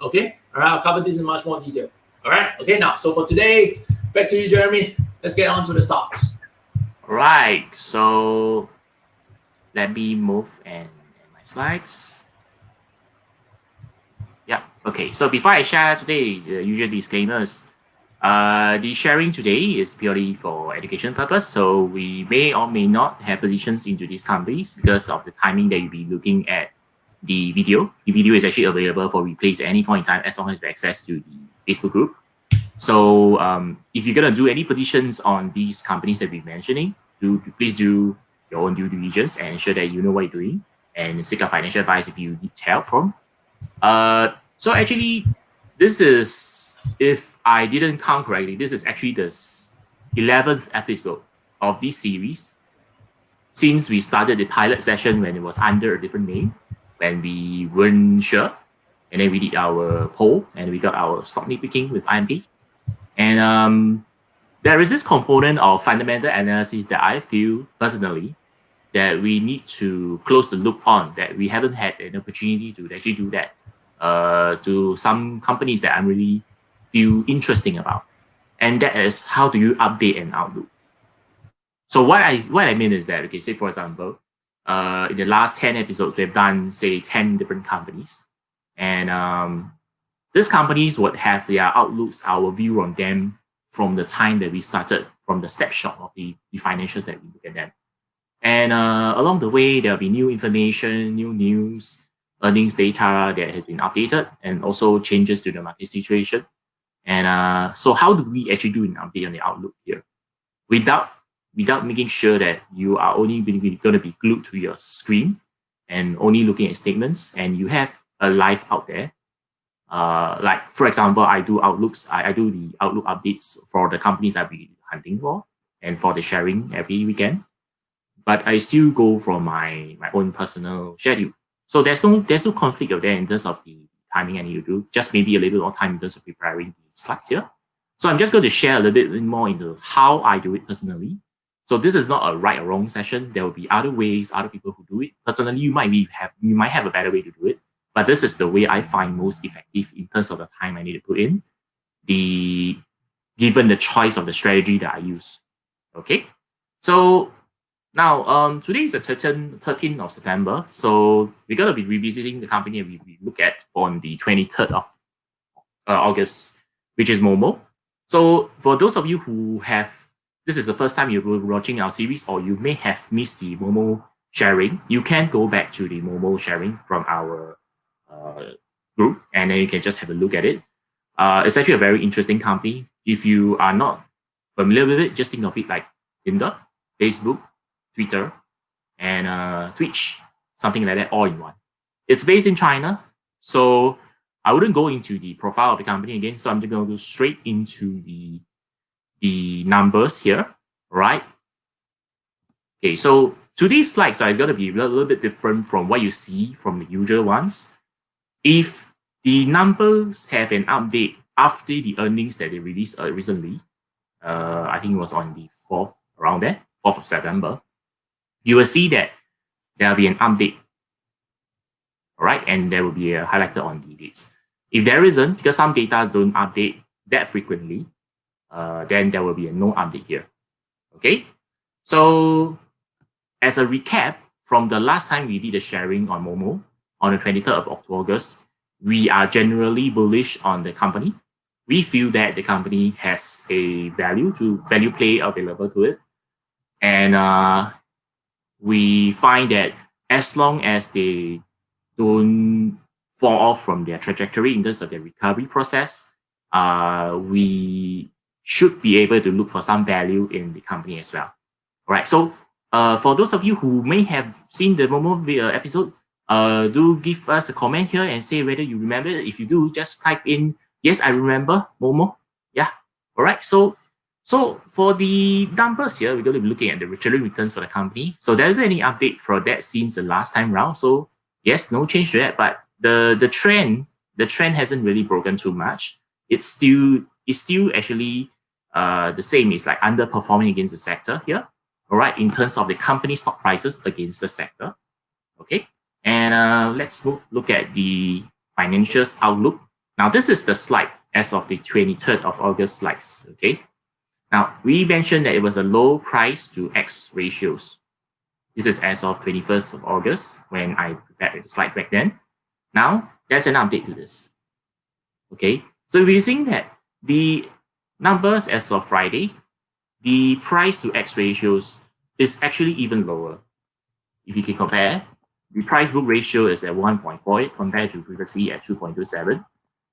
Okay. All right. I'll cover this in much more detail. All right. Okay. Now, so for today, back to you, Jeremy. Let's get on to the stocks. Right. So let me move and my slides. Yeah. Okay. So before I share today, the usual disclaimers. The sharing today is purely for education purpose. So we may or may not have positions into these companies because of the timing that you'll be looking at the video. The video is actually available for replays at any point in time as long as you have access to the Facebook group. So if you're going to do any positions on these companies that we're mentioning, please do your own due diligence and ensure that you know what you're doing and seek out financial advice if you need help from. So actually, this is, if I didn't count correctly, this is actually the 11th episode of this series since we started the pilot session when it was under a different name, when we weren't sure. And then we did our poll and we got our stock nitpicking with IMP. And there is this component of fundamental analysis that I feel personally that we need to close the loop on, that we haven't had an opportunity to actually do that to some companies that I really feel interesting about. And that is, how do you update an outlook? So what I mean is that, okay, say for example, in the last 10 episodes, we've done, say, 10 different companies. And these companies would have their outlooks, our view on them from the time that we started, from the snapshot of the financials that we look at them. And along the way, there'll be new information, new news, earnings data that has been updated, and also changes to the market situation. And so how do we actually do an update on the outlook here? Without making sure that you are only going to be glued to your screen and only looking at statements, and you have a live out there. Like, for example, I do outlooks. I do the outlook updates for the companies I'll be hunting for and for the sharing every weekend. But I still go from my own personal schedule. So there's no conflict of there in terms of the timing I need to do. Just maybe a little bit more time in terms of preparing the slides here. So I'm just going to share a little bit more into how I do it personally. So this is not a right or wrong session. There will be other ways, other people who do it. Personally, you might have a better way to do it, but this is the way I find most effective in terms of the time I need to put in, given the choice of the strategy that I use. Okay, so now today is the 13th of September. So we're gonna be revisiting the company we look at on the 23rd of August, which is Momo. So for those of you who this is the first time you're watching our series, or you may have missed the Momo sharing, you can go back to the Momo sharing from our group, and then you can just have a look at it. It's actually a very interesting company. If you are not familiar with it, just think of it like Tinder, Facebook, Twitter, and Twitch, something like that, all in one. It's based in China, so I wouldn't go into the profile of the company again. So I'm just going to go straight into the numbers here, right? Okay, so today's slides is going to be a little bit different from what you see from the usual ones. If the numbers have an update after the earnings that they released recently, I think it was on the 4th, around there, 4th of September, you will see that there'll be an update, all right? And there will be a highlighter on the dates. If there isn't, because some data don't update that frequently, then there will be a no update here, okay? So as a recap, from the last time we did the sharing on Momo, on the 23rd of August, we are generally bullish on the company. We feel that the company has a value play available to it. And we find that as long as they don't fall off from their trajectory in terms of their recovery process, we should be able to look for some value in the company as well. All right. So for those of you who may have seen the Momo episode, do give us a comment here and say whether you remember it. If you do, just type in, yes, I remember Momo. Yeah. All right. So for the numbers here, we're going to be looking at the trailing returns for the company. So there isn't any update for that since the last time round. So yes, no change to that. But the trend hasn't really broken too much. It's still actually the same. It's like underperforming against the sector here. All right, in terms of the company stock prices against the sector. Okay, and let's look at the financials outlook. Now, this is the slide as of the 23rd of August slides. Okay. Now, we mentioned that it was a low price to X ratios. This is as of 21st of August when I prepared the slide back then. Now, there's an update to this. Okay, so we're seeing that the numbers as of Friday, the price to X ratios is actually even lower. If you can compare, the price book ratio is at 1.48 compared to previously at 2.27.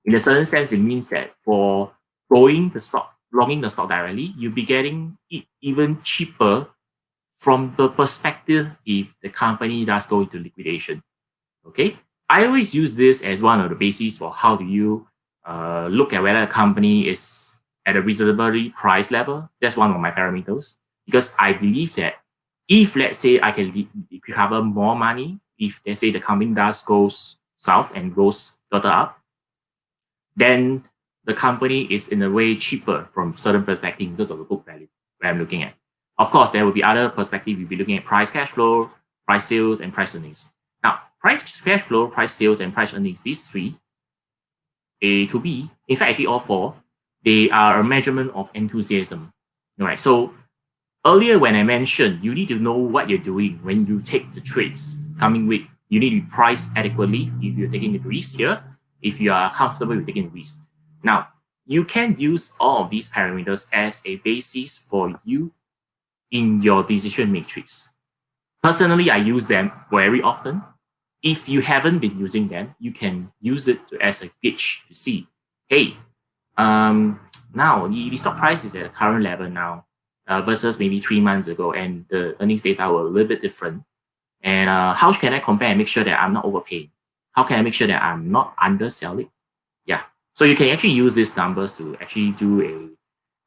In a certain sense, it means that for longing the stock directly, you'll be getting it even cheaper from the perspective if the company does go into liquidation. Okay, I always use this as one of the bases for how do you look at whether a company is at a reasonably price level. That's one of my parameters, because I believe that if, let's say, I can recover more money, if let's say the company does goes south and goes further up, then the company is in a way cheaper from certain perspective because of the book value where I'm looking at. Of course, there will be other perspectives. You'll be looking at price cash flow, price sales, and price earnings. Now, price cash flow, price sales, and price earnings, these three, A to B, in fact, actually all four, they are a measurement of enthusiasm. All right. So earlier when I mentioned you need to know what you're doing when you take the trades coming week, you need to be priced adequately if you're taking the risk here. if you are comfortable with taking risk. Now, you can use all of these parameters as a basis for you in your decision matrix. Personally, I use them very often. If you haven't been using them, you can use it as a gauge to see, hey, now the stock price is at the current level now versus maybe 3 months ago, and the earnings data were a little bit different. And how can I compare and make sure that I'm not overpaying? How can I make sure that I'm not underselling? Yeah. So you can actually use these numbers to actually do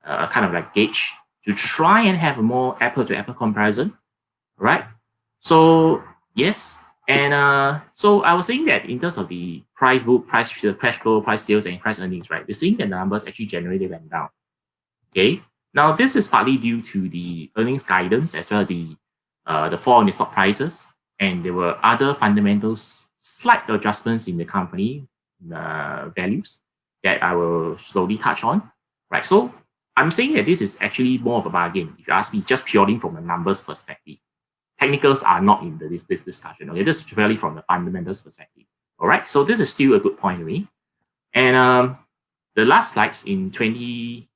a kind of like gauge to try and have a more apple to apple comparison, right? So yes, and so I was saying that in terms of the price book, price cash flow, price sales, and price earnings, right? We're seeing the numbers actually generally went down. Okay. Now this is partly due to the earnings guidance as well as the fall in the stock prices, and there were other fundamentals, slight adjustments in the company values that I will slowly touch on. Right. So I'm saying that this is actually more of a bargain, if you ask me, just purely from a numbers perspective. Technicals are not in this discussion. Okay, this is purely from the fundamentals perspective. All right, so this is still a good point to me. And the last slides in 20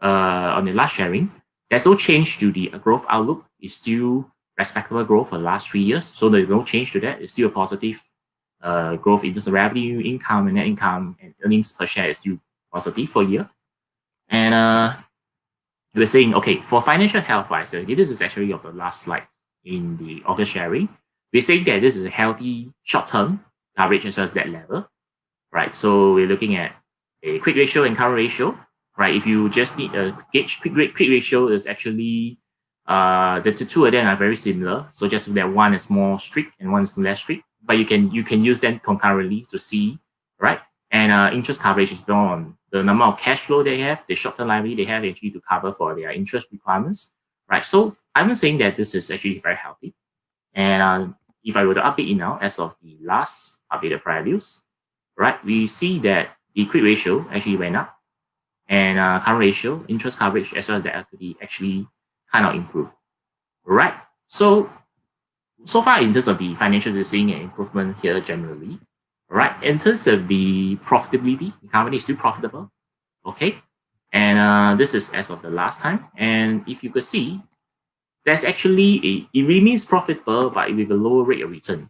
on the last sharing, there's no change to the growth outlook. It's still respectable growth for the last 3 years, so there's no change to that. It's still a positive growth in terms of revenue, income, and net income, and earnings per share is still positive for a year. And we're saying, okay, for financial health wise, okay, this is actually of the last slide in the August sharing. We're saying that this is a healthy short-term coverage as well as that level, right? So we're looking at a quick ratio and current ratio, right? If you just need a gauge, quick ratio is actually the two of them are very similar. So just that one is more strict and one is less strict, but you can use them concurrently to see, right? And interest coverage is based on the number of cash flow they have, the short-term liability they have actually to cover for their interest requirements, right? So I'm saying that this is actually very healthy. And if I were to update it now, as of the last updated values, right, we see that the quick ratio actually went up, and current ratio, interest coverage, as well as the equity actually kind of improved, right? So far in terms of the financial, we're seeing an improvement here generally, right? In terms of the profitability, the company is still profitable, okay? And this is as of the last time, and if you could see, there's actually it remains profitable, but with a lower rate of return.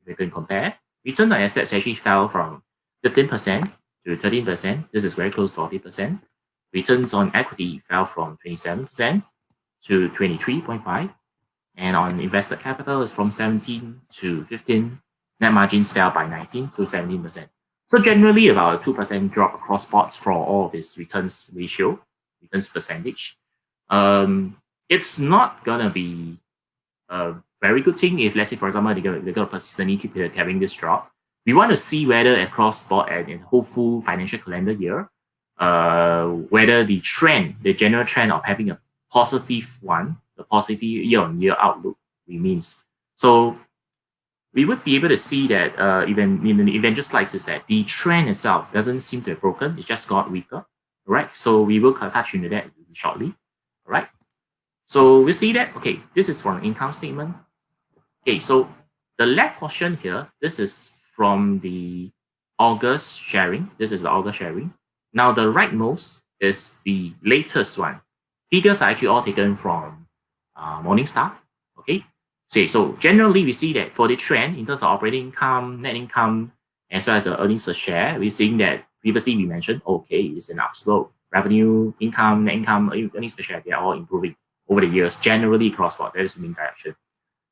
If you can compare, return on assets actually fell from 15% to 13%. This is very close to 40%. Returns on equity fell from 27% to 23.5%. And on invested capital is from 17 to 15. Net margins fell by 19 to 17%. So generally about a 2% drop across boards for all of its returns ratio, returns percentage. It's not gonna be a very good thing if, let's say, for example, they're gonna persistently keep having this drop. We want to see whether across board and in whole full financial calendar year, whether the trend, the general trend of having a positive one, the positive year-on-year outlook remains. So we would be able to see that even in the eventual slides is that the trend itself doesn't seem to have broken. It just got weaker, right? So we will touch into that shortly, right? So we see that, okay, this is from income statement. Okay, so the left portion here, this is from the August sharing. This is the August sharing. Now the rightmost is the latest one. Figures are actually all taken from Morningstar, okay? So generally we see that for the trend in terms of operating income, net income, as well as the earnings per share, we're seeing that previously we mentioned, okay, it's an upslope. Revenue, income, net income, earnings per share, they're all improving over the years, generally across board. That is the main direction.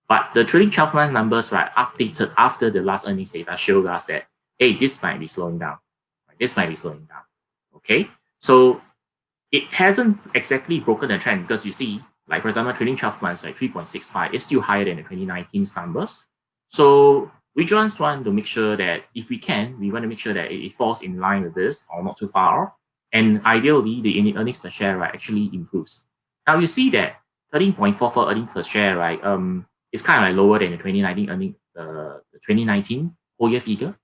But the trailing 12-month numbers, right, updated after the last earnings data showed us that, hey, this might be slowing down. Right? This might be slowing down. Okay, so it hasn't exactly broken the trend because you see, like for example, trailing 12 months, like 3.65 is still higher than the 2019's numbers. So we just want to make sure that if we can, we want to make sure that it falls in line with this or not too far off. And ideally, the earnings per share, right, actually improves. Now you see that 13.4 for earnings per share, right, it's kind of like lower than the 2019 earning, the 2019 whole year figure.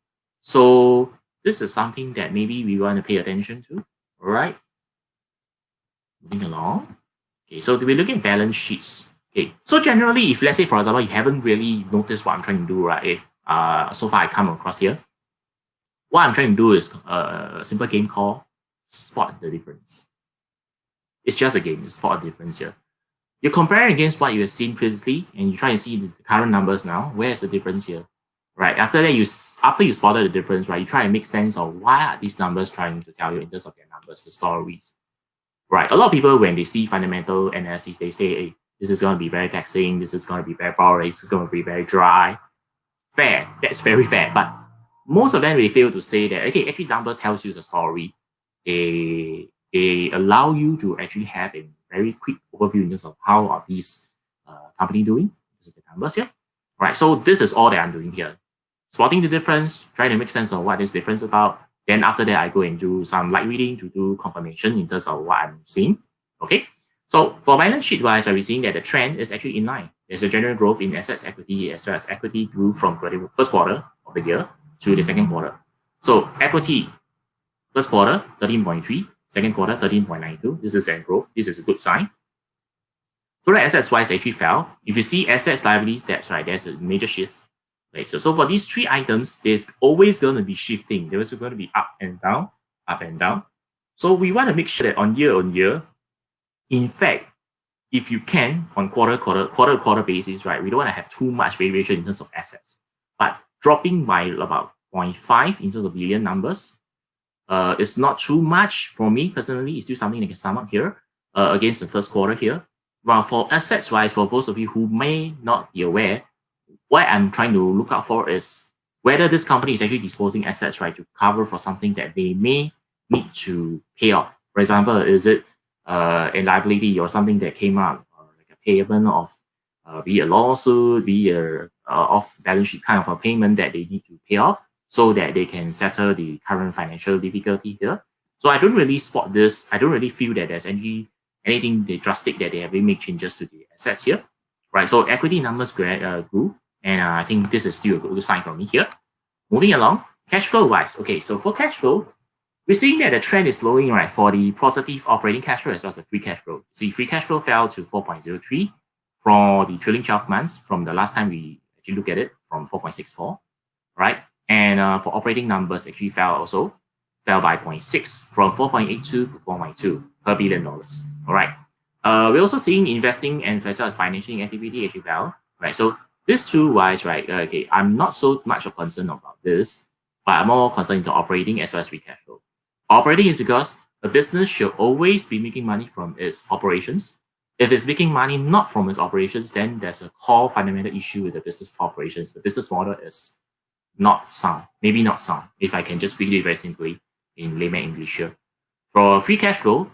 So this is something that maybe we want to pay attention to. All right. Moving along. Okay, so we're looking at balance sheets. Okay, so generally, if let's say, for example, you haven't really noticed what I'm trying to do, right? So far I come across here. what I'm trying to do is a simple game called spot the difference. It's just a game, spot the difference here. You're comparing against what you have seen previously, and you try to see the current numbers now. Where's the difference here? Right. After that, after you spotted the difference, right, you try and make sense of why are these numbers trying to tell you in terms of their numbers, the stories. Right. A lot of people, when they see fundamental analysis, they say, hey, this is going to be very taxing, this is going to be very boring, this is going to be very dry. Fair. That's very fair. But most of them, they fail to say that, okay, actually numbers tells you the story. They allow you to actually have a very quick overview in terms of how are these company doing. This is the numbers here. All right, so this is all that I'm doing here. Spotting the difference, trying to make sense of what is difference about. Then after that, I go and do some light reading to do confirmation in terms of what I'm seeing. Okay, so for balance sheet wise, we're seeing that the trend is actually in line. There's a general growth in assets equity as well as equity grew from first quarter of the year to the second quarter. So equity, first quarter, 13.3, second quarter, 13.92. This is a growth. This is a good sign. Total assets wise, they actually fell. If you see assets, liabilities, debts, right, there's a major shift. Right? So for these three items, there's always going to be shifting. There's going to be up and down, up and down. So we want to make sure that on year, in fact, if you can, on quarter basis, right, we don't want to have too much variation in terms of assets. But dropping by about 0.5 in terms of billion numbers, it's not too much for me personally. It's still something that can stomach here against the first quarter here. Well, for assets wise, for those of you who may not be aware, what I'm trying to look out for is whether this company is actually disposing assets, right, to cover for something that they may need to pay off. For example, is it a liability or something that came up, like a payment of, be a lawsuit, be a off balance sheet kind of a payment that they need to pay off so that they can settle the current financial difficulty here. So I don't really spot this. I don't really feel that there's anything drastic that they have really made changes to the assets here, right? So equity numbers grew, and I think this is still a good sign for me here. Moving along, cash flow wise, okay, so for cash flow, we're seeing that the trend is slowing, right, for the positive operating cash flow as well as the free cash flow. See, free cash flow fell to 4.03 for the trailing 12 months from the last time we actually look at it, from 4.64, right? And for operating numbers, actually fell by 0.6 from 4.82 to 4.2 per billion dollars. All right. We're also seeing investing and as well as financing activity actually fell, right? So these two wise, right? Okay, I'm not so much of concern about this, but I'm more concerned into operating as well as free cash flow. Operating is because a business should always be making money from its operations. If it's making money not from its operations, then there's a core fundamental issue with the business operations. The business model is not sound, maybe not sound, if I can just put it very simply in layman English here. For free cash flow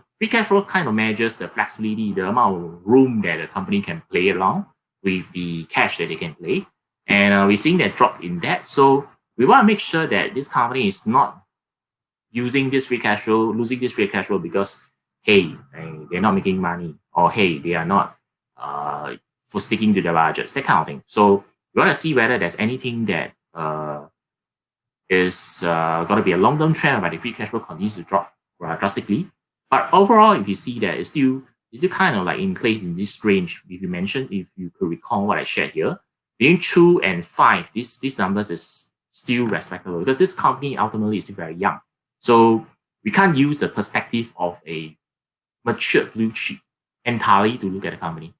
kind of measures the flexibility, the amount of room that the company can play along with the cash that they can play. And we're seeing that drop in that. So we want to make sure that this company is not using this free cash flow, losing this free cash flow because, hey, they're not making money, or hey, they are not for sticking to their budgets, that kind of thing. So we want to see whether there's anything that is going to be a long-term trend where the free cash flow continues to drop drastically. But overall, if you see that it's still kind of like in place in this range. If you could recall what I shared here, between 2 and 5, these numbers is still respectable because this company ultimately is still very young. So we can't use the perspective of a mature blue chip entirely to look at the company.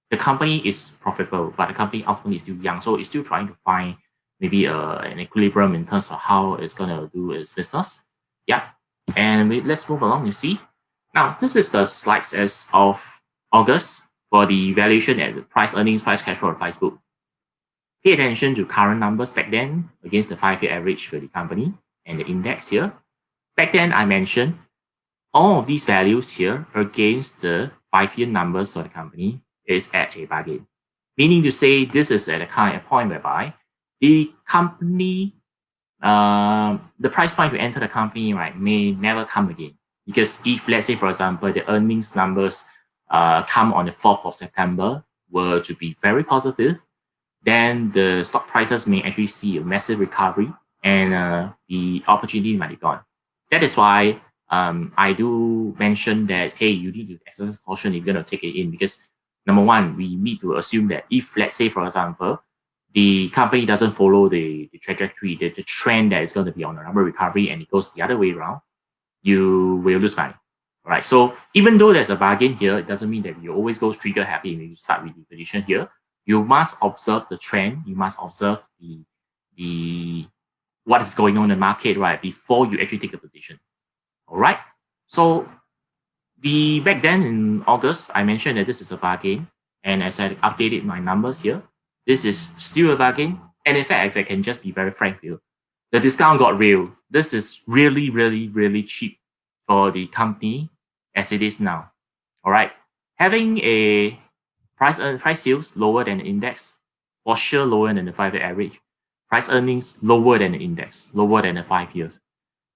The company is profitable, but the company ultimately is still young. So it's still trying to find maybe an equilibrium in terms of how it's going to do its business. Yeah. And let's move along. You see, now this is the slides as of August for the valuation at the price earnings, price cash flow, price book. Pay attention to current numbers back then against the 5-year average for the company and the index here. Back then, I mentioned all of these values here against the 5-year numbers for the company is at a bargain. Meaning to say, this is at a kind of point whereby the company, the price point to enter the company, right, may never come again. Because if, let's say, for example, the earnings numbers come on the 4th of September were to be very positive, then the stock prices may actually see a massive recovery and the opportunity might be gone. That is why I do mention that, hey, you need to exercise caution if you're going to take it in because number one, we need to assume that if, let's say, for example, the company doesn't follow the trajectory, the trend that is going to be on a number recovery, and it goes the other way around, you will lose money. All right. So even though there's a bargain here, it doesn't mean that you always go trigger happy when you start with the position here. You must observe the trend. You must observe the what is going on in the market, right, before you actually take a position. All right. So back then in August, I mentioned that this is a bargain, and as I updated my numbers here, this is still a bargain. And in fact, if I can just be very frank with you, the discount got real. This is really, really, really cheap for the company as it is now. All right, having a price sales lower than the index, for sure lower than the 5-year average. Price earnings lower than the index, lower than the 5 years.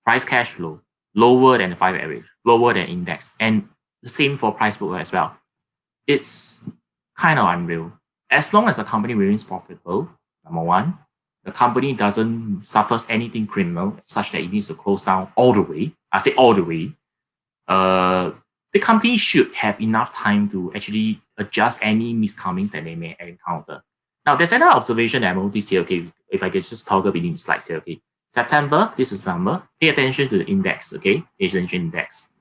Price cash flow lower than the 5-year average, lower than index, and the same for price book as well. It's kind of unreal. As long as the company remains profitable, number one, the company doesn't suffers anything criminal such that it needs to close down all the way. I say all the way. The company should have enough time to actually adjust any miscomings that they may encounter. Now, there's another observation that I noticed here. Okay, if I can just toggle between the slides here. Okay, September, this is number. Pay attention to the index. Okay, pay attention index.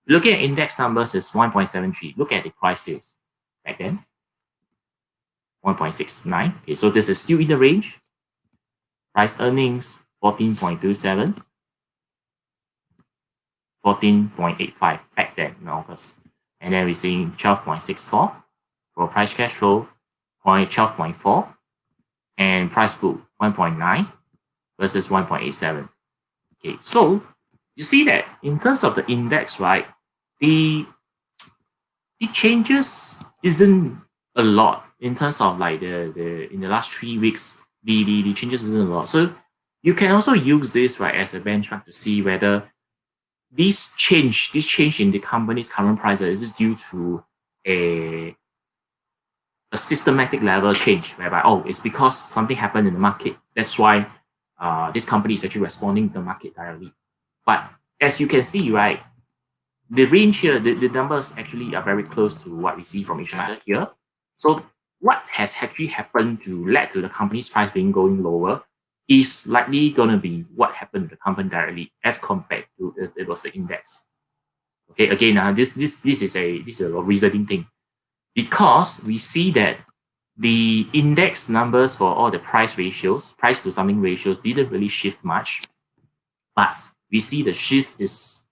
Looking at index numbers is 1.73. Look at the price sales back then. 1.69. Okay, so this is still in the range. Price earnings 14.27. 14.85 back then in August. And then we're seeing 12.64 for price cash flow, 12.4, and price book 1.9 versus 1.87. Okay, so you see that in terms of the index, right, the changes isn't a lot in terms of like the in the last 3 weeks, the changes isn't a lot. So you can also use this, right, as a benchmark to see whether this change in the company's current price is due to a systematic level change, whereby, oh, it's because something happened in the market. That's why this company is actually responding to the market directly. But as you can see, right, the range here, the numbers actually are very close to what we see from each other here. So what has actually happened to lead to the company's price being going lower is likely going to be what happened to the company directly as compared to if it was the index. Okay, again, this is a reasoning thing, because we see that the index numbers for all the price ratios, price to something ratios, didn't really shift much, but we see the shift is,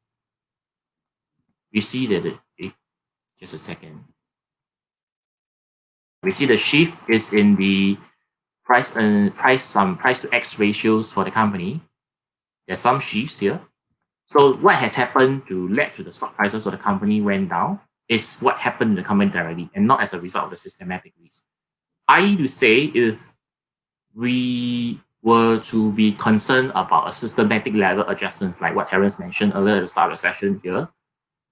we see that just a second. We see the shift is in the price to X ratios for the company. There's some shifts here. So what has happened to lead to the stock prices of the company went down is what happened in the company directly, and not as a result of the systematic risk. I.e. to say, if we were to be concerned about a systematic level adjustments like what Terence mentioned earlier at the start of the session here,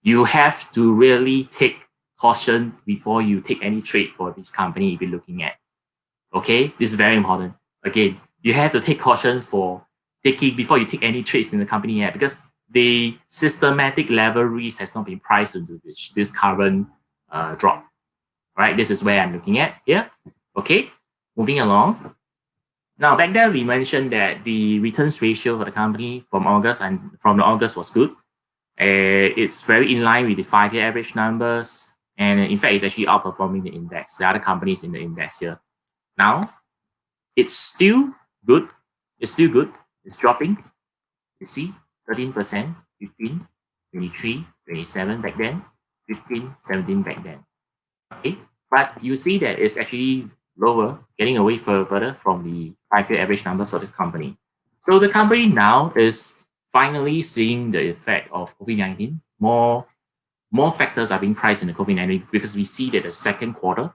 you have to really take caution before you take any trade for this company if you're looking at. Okay, this is very important. Again, you have to take caution for taking before you take any trades in the company yet, because the systematic level risk has not been priced into this current drop. Right, this is where I'm looking at here. Okay, moving along. Now, back there we mentioned that the returns ratio for the company from August was good. It's very in line with the 5-year average numbers, and in fact, it's actually outperforming the index, the other companies in the index here. Now, it's still good. It's still good. It's dropping. You see, 13%, 15, 23, 27 back then, 15, 17 back then. Okay, but you see that it's actually lower, getting away further from the 5-year average numbers for this company. So the company now is finally seeing the effect of COVID-19. More factors are being priced in the COVID-19, because we see that the second quarter,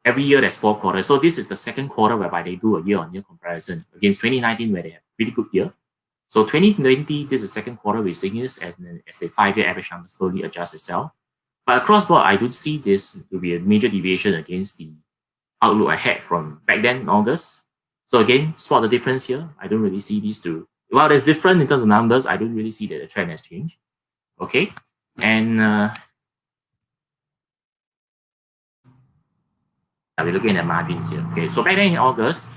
every year there's 4 quarters. So this is the second quarter whereby they do a year-on-year comparison against 2019, where they have a pretty good year. So 2020, this is the second quarter we're seeing this as the 5-year average number slowly adjusts itself. But across board, I don't see this to be a major deviation against the outlook I had from back then in August. So again, spot the difference here. I don't really see these two. While there's different in terms of numbers, I don't really see that the trend has changed. Okay, and we're looking at margins here. Okay, so back then in August,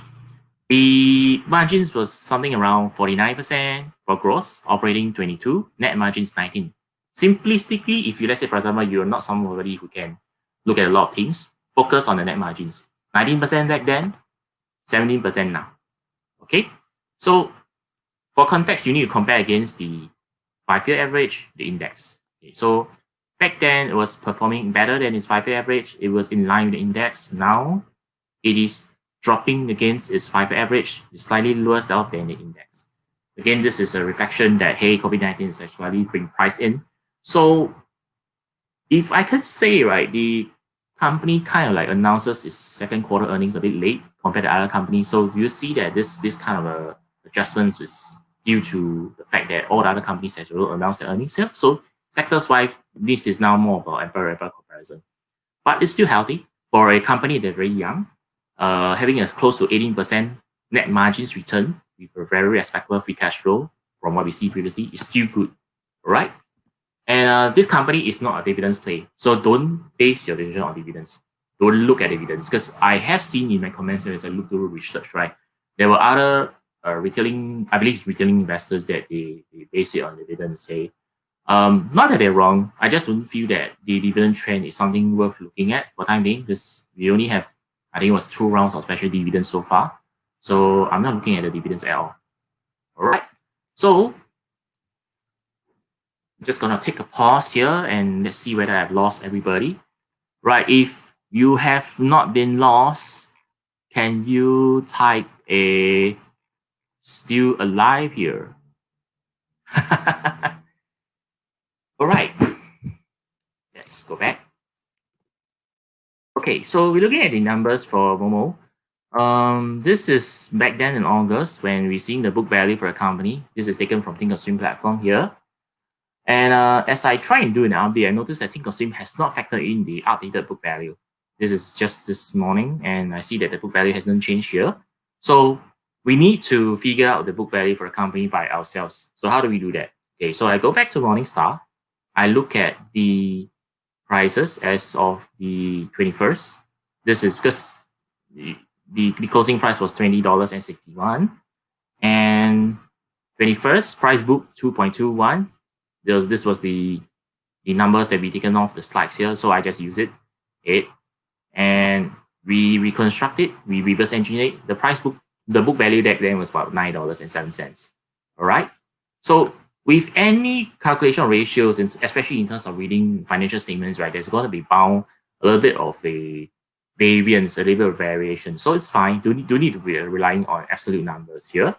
the margins was something around 49% for gross, operating 22, net margins 19. Simplistically, if you, let's say, for example, you're not somebody who can look at a lot of things, focus on the net margins. 19% back then, 17% now. Okay, so for context, you need to compare against the 5-year average, the index. Okay, so back then, it was performing better than its 5-year average. It was in line with the index. Now, it is dropping against its 5-year average, it's slightly lower self than the index. Again, this is a reflection that, hey, COVID-19 is actually being priced in. So if I could say, right, the company kind of like announces its second quarter earnings a bit late compared to other companies. So you see that this kind of adjustments is due to the fact that all the other companies has already announced their earnings here. So sectors-wise, this is now more of an apple comparison. But it's still healthy for a company that's very young. Having a close to 18% net margins return with a very respectable free cash flow from what we see previously is still good, right? And this company is not a dividends play, so don't base your decision on dividends. Don't look at dividends, because I have seen in my comments as I look through research, right? There were other retailing investors that they base it on dividends. Say, not that they're wrong. I just don't feel that the dividend trend is something worth looking at for time being, because we only have, I think it was 2 rounds of special dividends so far. So I'm not looking at the dividends at all. All right. So I'm just going to take a pause here and let's see whether I've lost everybody. Right. If you have not been lost, can you type a still alive here? All right. Let's go back. Okay, so we're looking at the numbers for Momo. This is back then in August when we're seeing the book value for a company. This is taken from Thinkorswim platform here. And as I try and do an update, I noticed that Thinkorswim has not factored in the outdated book value. This is just this morning, and I see that the book value hasn't changed here. So we need to figure out the book value for a company by ourselves. So how do we do that? Okay, so I go back to Morningstar. I look at the prices as of the 21st. This is because the closing price was $20.61, and 21st price book 2.21. This was the numbers that we taken off the slides here, so I just use it, and we reconstruct it, we reverse engineer it. The price book, the book value back then was about $9.07. All right. So with any calculation ratios, and especially in terms of reading financial statements, right, there's going to be bound a little bit of a variance, a little bit of variation. So it's fine. Do need to be relying on absolute numbers here.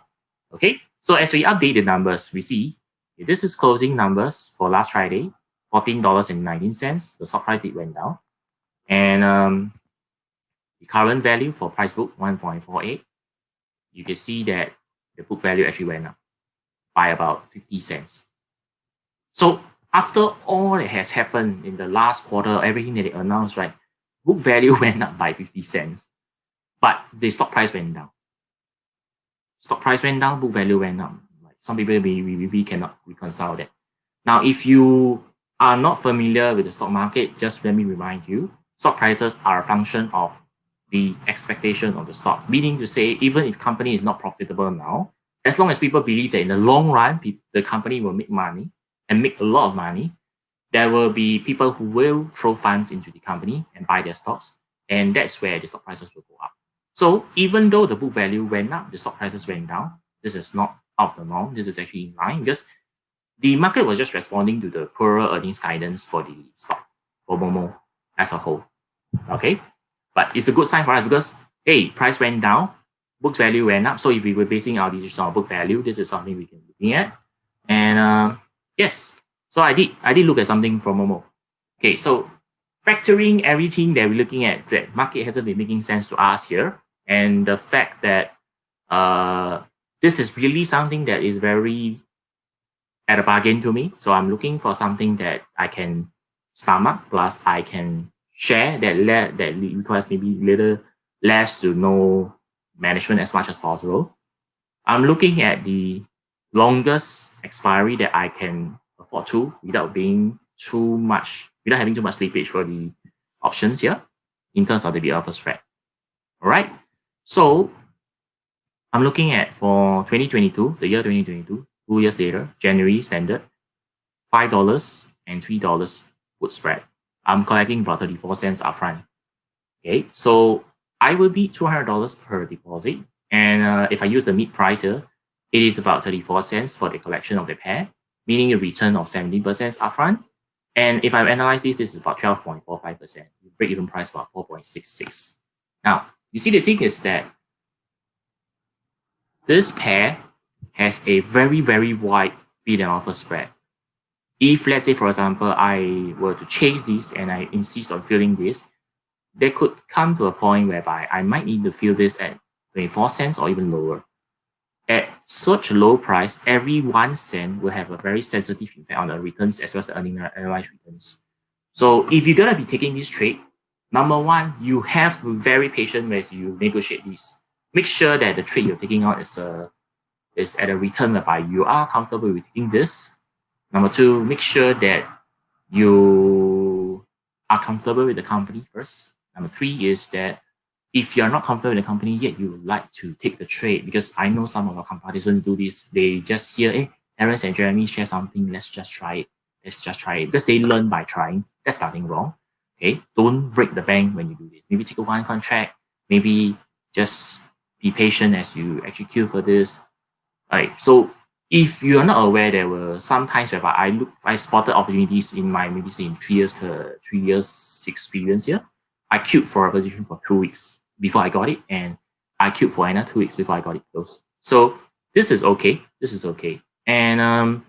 Okay. So as we update the numbers, we see this is closing numbers for last Friday, $14.19. The stock price went down. And the current value for price book 1.48. You can see that the book value actually went up by about 50 cents. So after all that has happened in the last quarter, everything that they announced, right, book value went up by 50 cents, but the stock price went down. Stock price went down, book value went up. Like some people we cannot reconcile that. Now, if you are not familiar with the stock market, just let me remind you, stock prices are a function of the expectation of the stock, meaning to say, even if company is not profitable now, as long as people believe that in the long run, the company will make money and make a lot of money, there will be people who will throw funds into the company and buy their stocks. And that's where the stock prices will go up. So even though the book value went up, the stock prices went down. This is not out of the norm. This is actually in line because the market was just responding to the poorer earnings guidance for the stock, for Momo as a whole. Okay. But it's a good sign for us because, hey, price went down, book value went up. So if we were basing our decision on book value, this is something we can be looking at. And yes, so I did look at something from Momo. Okay, so factoring everything that we're looking at, that market hasn't been making sense to us here, and the fact that this is really something that is very at a bargain to me. So I'm looking for something that I can stomach, plus I can share that requires maybe little less to no management as much as possible. I'm looking at the longest expiry that I can afford to without having too much slippage for the options here in terms of the bid offer spread. All right. So I'm looking at for 2022, the year 2022, 2 years later, January standard, $5 and $3 put spread. I'm collecting about 34 cents upfront. Okay, so I will be $200 per deposit. And if I use the mid price here, it is about 34 cents for the collection of the pair, meaning a return of 70% upfront. And if I analyze this is about 12.45%. Break-even price about 4.66. Now, you see the thing is that this pair has a very, very wide bid and offer spread. If, let's say, for example, I were to chase this and I insist on filling this, there could come to a point whereby I might need to fill this at 24 cents or even lower. At such a low price, every 1 cent will have a very sensitive effect on the returns as well as the analyzed returns. So if you're going to be taking this trade, number one, you have to be very patient as you negotiate this. Make sure that the trade you're taking out is at a return whereby you are comfortable with taking this. Number two, make sure that you are comfortable with the company first. Number three is that if you're not comfortable with the company yet, you would like to take the trade, because I know some of our participants do this. They just hear, hey, Terence and Jeremy share something, let's just try it. Let's just try it. Because they learn by trying. That's nothing wrong. Okay, don't break the bank when you do this. Maybe take a one contract. Maybe just be patient as you execute for this. All right. So if you are not aware, there were some times whereby I spotted opportunities in my maybe say in 3 years experience here. I queued for a position for 2 weeks before I got it, and I queued for another 2 weeks before I got it closed. So this is okay. This is okay. And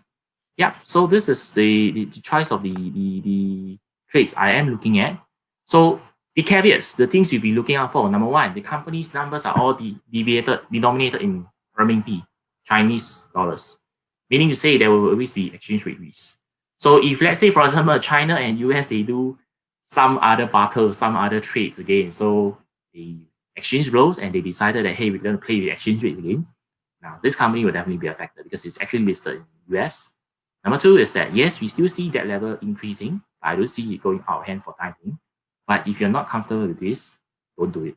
yeah, so this is the choice of the trades I am looking at. So the caveats, the things you'll be looking out for. Number one, the company's numbers are all denominated in RMB, Chinese dollars, meaning to say there will always be exchange rate risk. So if let's say, for example, China and US, they do some other battle, some other trades again. So the exchange blows and they decided that, hey, we're going to play the exchange rate again. Now, this company will definitely be affected because it's actually listed in the US. Number two is that, yes, we still see that level increasing. But I don't see it going out of hand for time being. But if you're not comfortable with this, don't do it.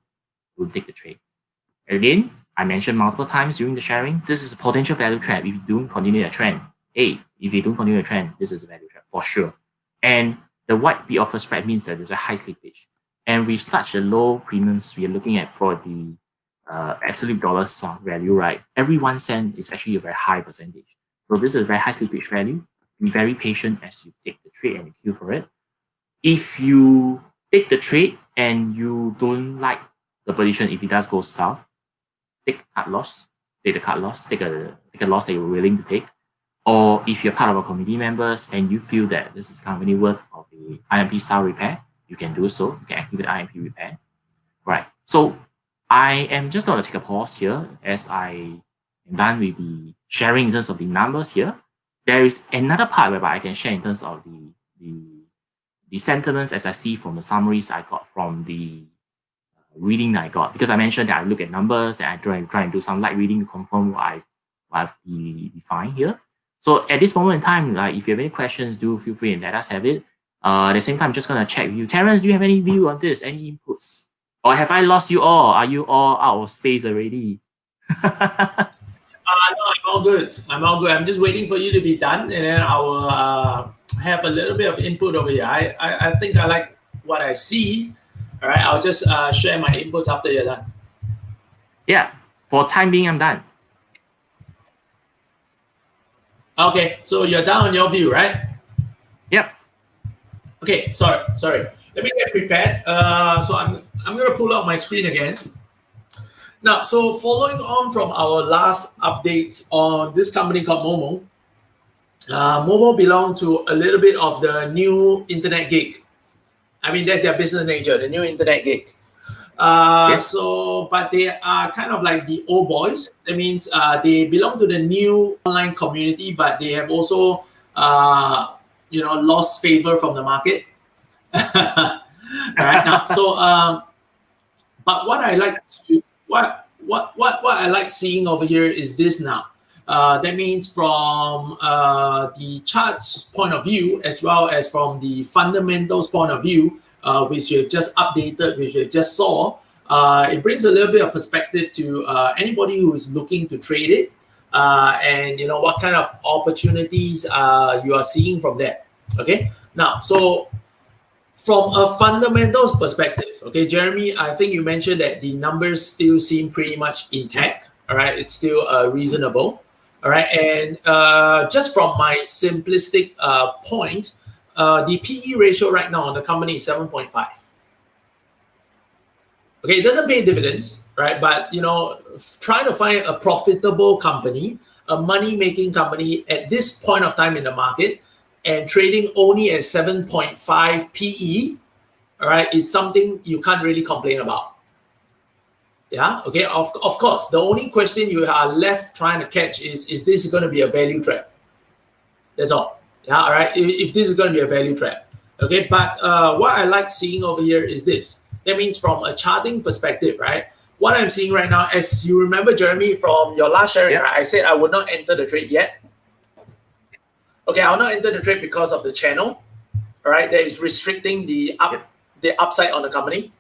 Don't take the trade. Again, I mentioned multiple times during the sharing, this is a potential value trap if you don't continue the trend. Hey, if you don't continue the trend, this is a value trap for sure. And the wide bid offer spread means that there's a high slippage. And with such a low premiums we are looking at for the absolute dollar value, right? Every 1 cent is actually a very high percentage. So this is a very high slippage value. Be very patient as you take the trade and you queue for it. If you take the trade and you don't like the position, if it does go south, take cut loss. Take the cut loss. Take a loss that you're willing to take. Or if you're part of our committee members and you feel that this is company worth of the IMP style repair, you can do so. You can activate IMP repair. Right. So I am just going to take a pause here as I am done with the sharing in terms of the numbers here. There is another part whereby I can share in terms of the sentiments as I see from the summaries I got from the reading that I got. Because I mentioned that I look at numbers, that I try and do some light reading to confirm what I've defined here. So at this moment in time, if you have any questions, do feel free and let us have it. At the same time, I'm just going to check with you. Terence, do you have any view on this? Any inputs? Or have I lost you all? Are you all out of space already? No, I'm all good. I'm just waiting for you to be done, and then I will have a little bit of input over here. I think I like what I see. All right, I'll just share my inputs after you're done. Yeah, for time being, I'm done. Okay, so you're done on your view, right? Yep. Okay, sorry. Let me get prepared. So I'm going to pull out my screen again. Now, so following on from our last updates on this company called Momo, Momo belongs to a little bit of the new internet gig. I mean, that's their business nature, the new internet gig. Yes. So, but they are kind of like the old boys. That means they belong to the new online community, but they have also, lost favor from the market. Right now, so, but what I like to what I like seeing over here is this now. That means from the charts point of view, as well as from the fundamentals point of view, which we've just updated, which we just saw, It brings a little bit of perspective to anybody who is looking to trade it, and what kind of opportunities you are seeing from there. Okay, now so from a fundamentals perspective, okay, Jeremy, I think you mentioned that the numbers still seem pretty much intact. All right, it's still reasonable. All right, and just from my simplistic point, the PE ratio right now on the company is 7.5. Okay, it doesn't pay dividends, right? But trying to find a profitable company, a money-making company at this point of time in the market, and trading only at 7.5 PE, all right, is something you can't really complain about. Yeah, okay. Of course, the only question you are left trying to catch is this going to be a value trap? That's all. Yeah, all right. If this is going to be a value trap, okay. But what I like seeing over here is this. That means from a charting perspective, right? What I'm seeing right now, as you remember, Jeremy, from your last sharing, right, I said I would not enter the trade yet. Okay, I will not enter the trade because of the channel, all right, that is restricting the upside on the company.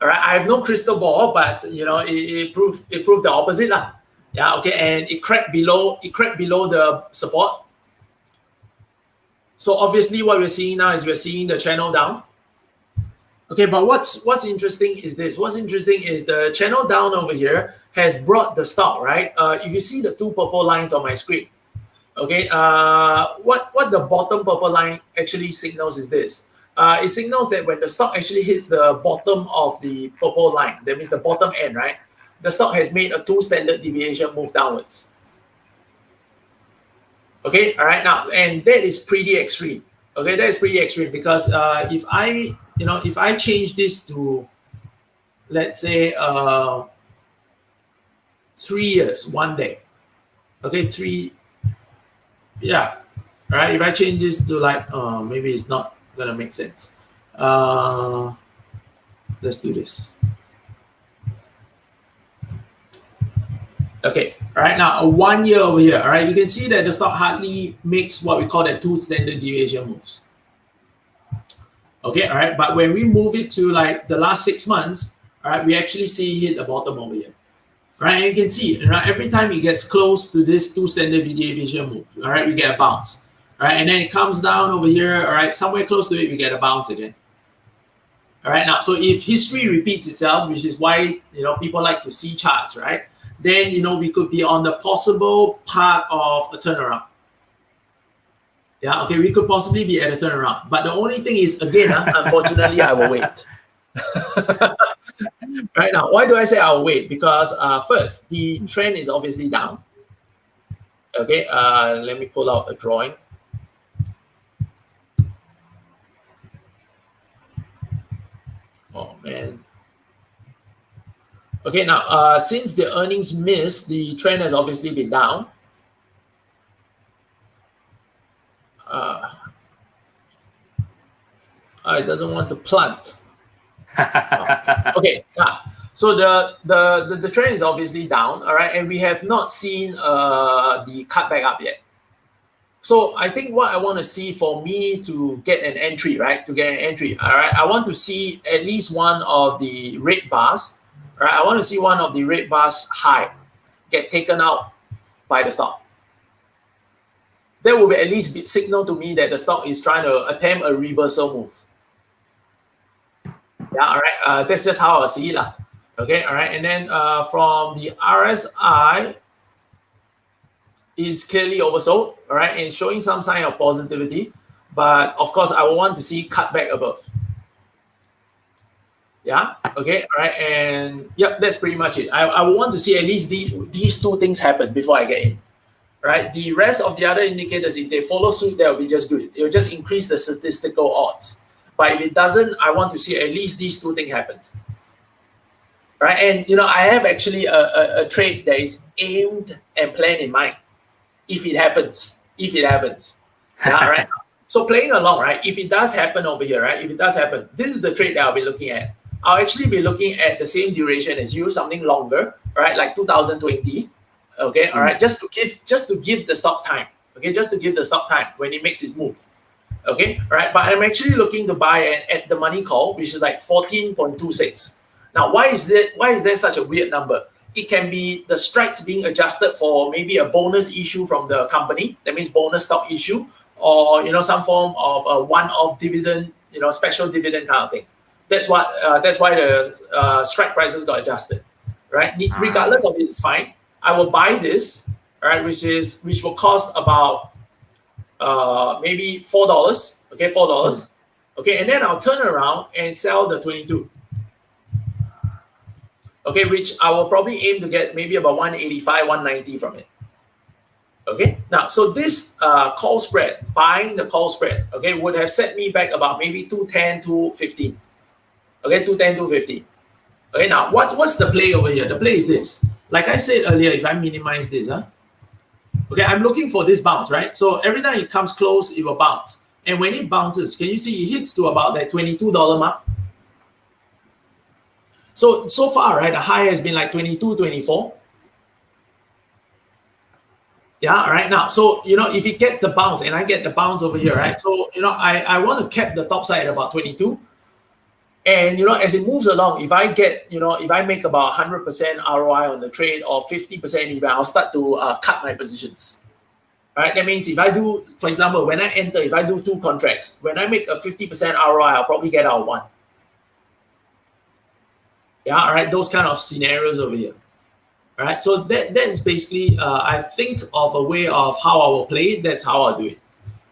All right, I have no crystal ball, but it proved the opposite, lah. Yeah, okay, and it cracked below the support. So obviously, what we're seeing now is we're seeing the channel down. Okay, but what's interesting is this. What's interesting is the channel down over here has brought the stock, right? If you see the two purple lines on my screen, okay, what the bottom purple line actually signals is this. It signals that when the stock actually hits the bottom of the purple line, that means the bottom end, right? The stock has made a 2 standard deviation move downwards. Okay, all right, now, and that is pretty extreme. Okay, that is pretty extreme because if I change this to, let's say, 3 years, 1 day, okay, yeah, right. If I change this to like, maybe it's not gonna make sense. Let's do this. Okay, all right, now a 1 year over here, all right, you can see that the stock hardly makes what we call the 2 standard deviation moves. Okay, all right, but when we move it to like the last 6 months, all right, we actually see it hit the bottom over here. Right, and you can see, right, every time it gets close to this 2 standard deviation move, all right, we get a bounce. All right, and then it comes down over here, all right, somewhere close to it, we get a bounce again. All right, now, so if history repeats itself, which is why, people like to see charts, right, then, we could be on the possible part of a turnaround. Yeah, okay, we could possibly be at a turnaround. But the only thing is, again, unfortunately, I will wait. Right now, why do I say I'll wait? Because first, the trend is obviously down. Okay, let me pull out a drawing. Oh man. Okay, now since the earnings missed, the trend has obviously been down. It doesn't want to plant. Okay, so the trend is obviously down, all right, and we have not seen the cutback up yet. So I think what I want to see for me to get an entry, right, all right, I want to see at least one of the red bars, right? I want to see one of the red bars high get taken out by the stock. That will be at least signal to me that the stock is trying to attempt a reversal move. Yeah, all right. That's just how I see it. Okay, all right. And then from the RSI is clearly oversold, all right, and showing some sign of positivity. But of course, I will want to see cutback above. Yeah, okay, all right. And yep, that's pretty much it. I will want to see at least these 2 things happen before I get in. Right, the rest of the other indicators, if they follow suit, that will be just good. It will just increase the statistical odds. But if it doesn't, I want to see at least these 2 things happen. Right, and I have actually a trade that is aimed and planned in mind. If it happens, yeah, right. So playing along, right? If it does happen over here, right? If it does happen, this is the trade that I'll be looking at. I'll actually be looking at the same duration as you, something longer, right? Like 2020. Okay, all right, just to give the stock time. Okay, just to give the stock time when it makes its move. Okay, right. But I'm actually looking to buy at the money call, which is like 14.26. Now, why is there such a weird number? It can be the strikes being adjusted for maybe a bonus issue from the company. That means bonus stock issue, or some form of a one-off dividend, special dividend kind of thing. That's why the strike prices got adjusted, right? Regardless of it, it's fine. I will buy this, right, which will cost about maybe $4. Okay, $4. Okay, and then I'll turn around and sell the 22. Okay, which I will probably aim to get maybe about 185, 190 from it. Okay, now so this call spread, buying the call spread, okay, would have set me back about maybe 210, 215. Okay, 210, 250. Okay, now what's the play over here? The play is this. Like I said earlier, if I minimize this, okay, I'm looking for this bounce, right? So every time it comes close, it will bounce. And when it bounces, can you see it hits to about that $22 mark? So far, right, the high has been like 22, 24. Yeah, right now. So, if it gets the bounce and I get the bounce over here, right? So, I want to cap the top side at about 22. And, as it moves along, if I get, if I make about 100% ROI on the trade or 50% even, I'll start to cut my positions. All right, that means if I do, for example, when I enter, if I do 2 contracts, when I make a 50% ROI, I'll probably get out 1. Yeah, all right, those kind of scenarios over here. All right, so that is basically, I think of a way of how I will play it. That's how I do it.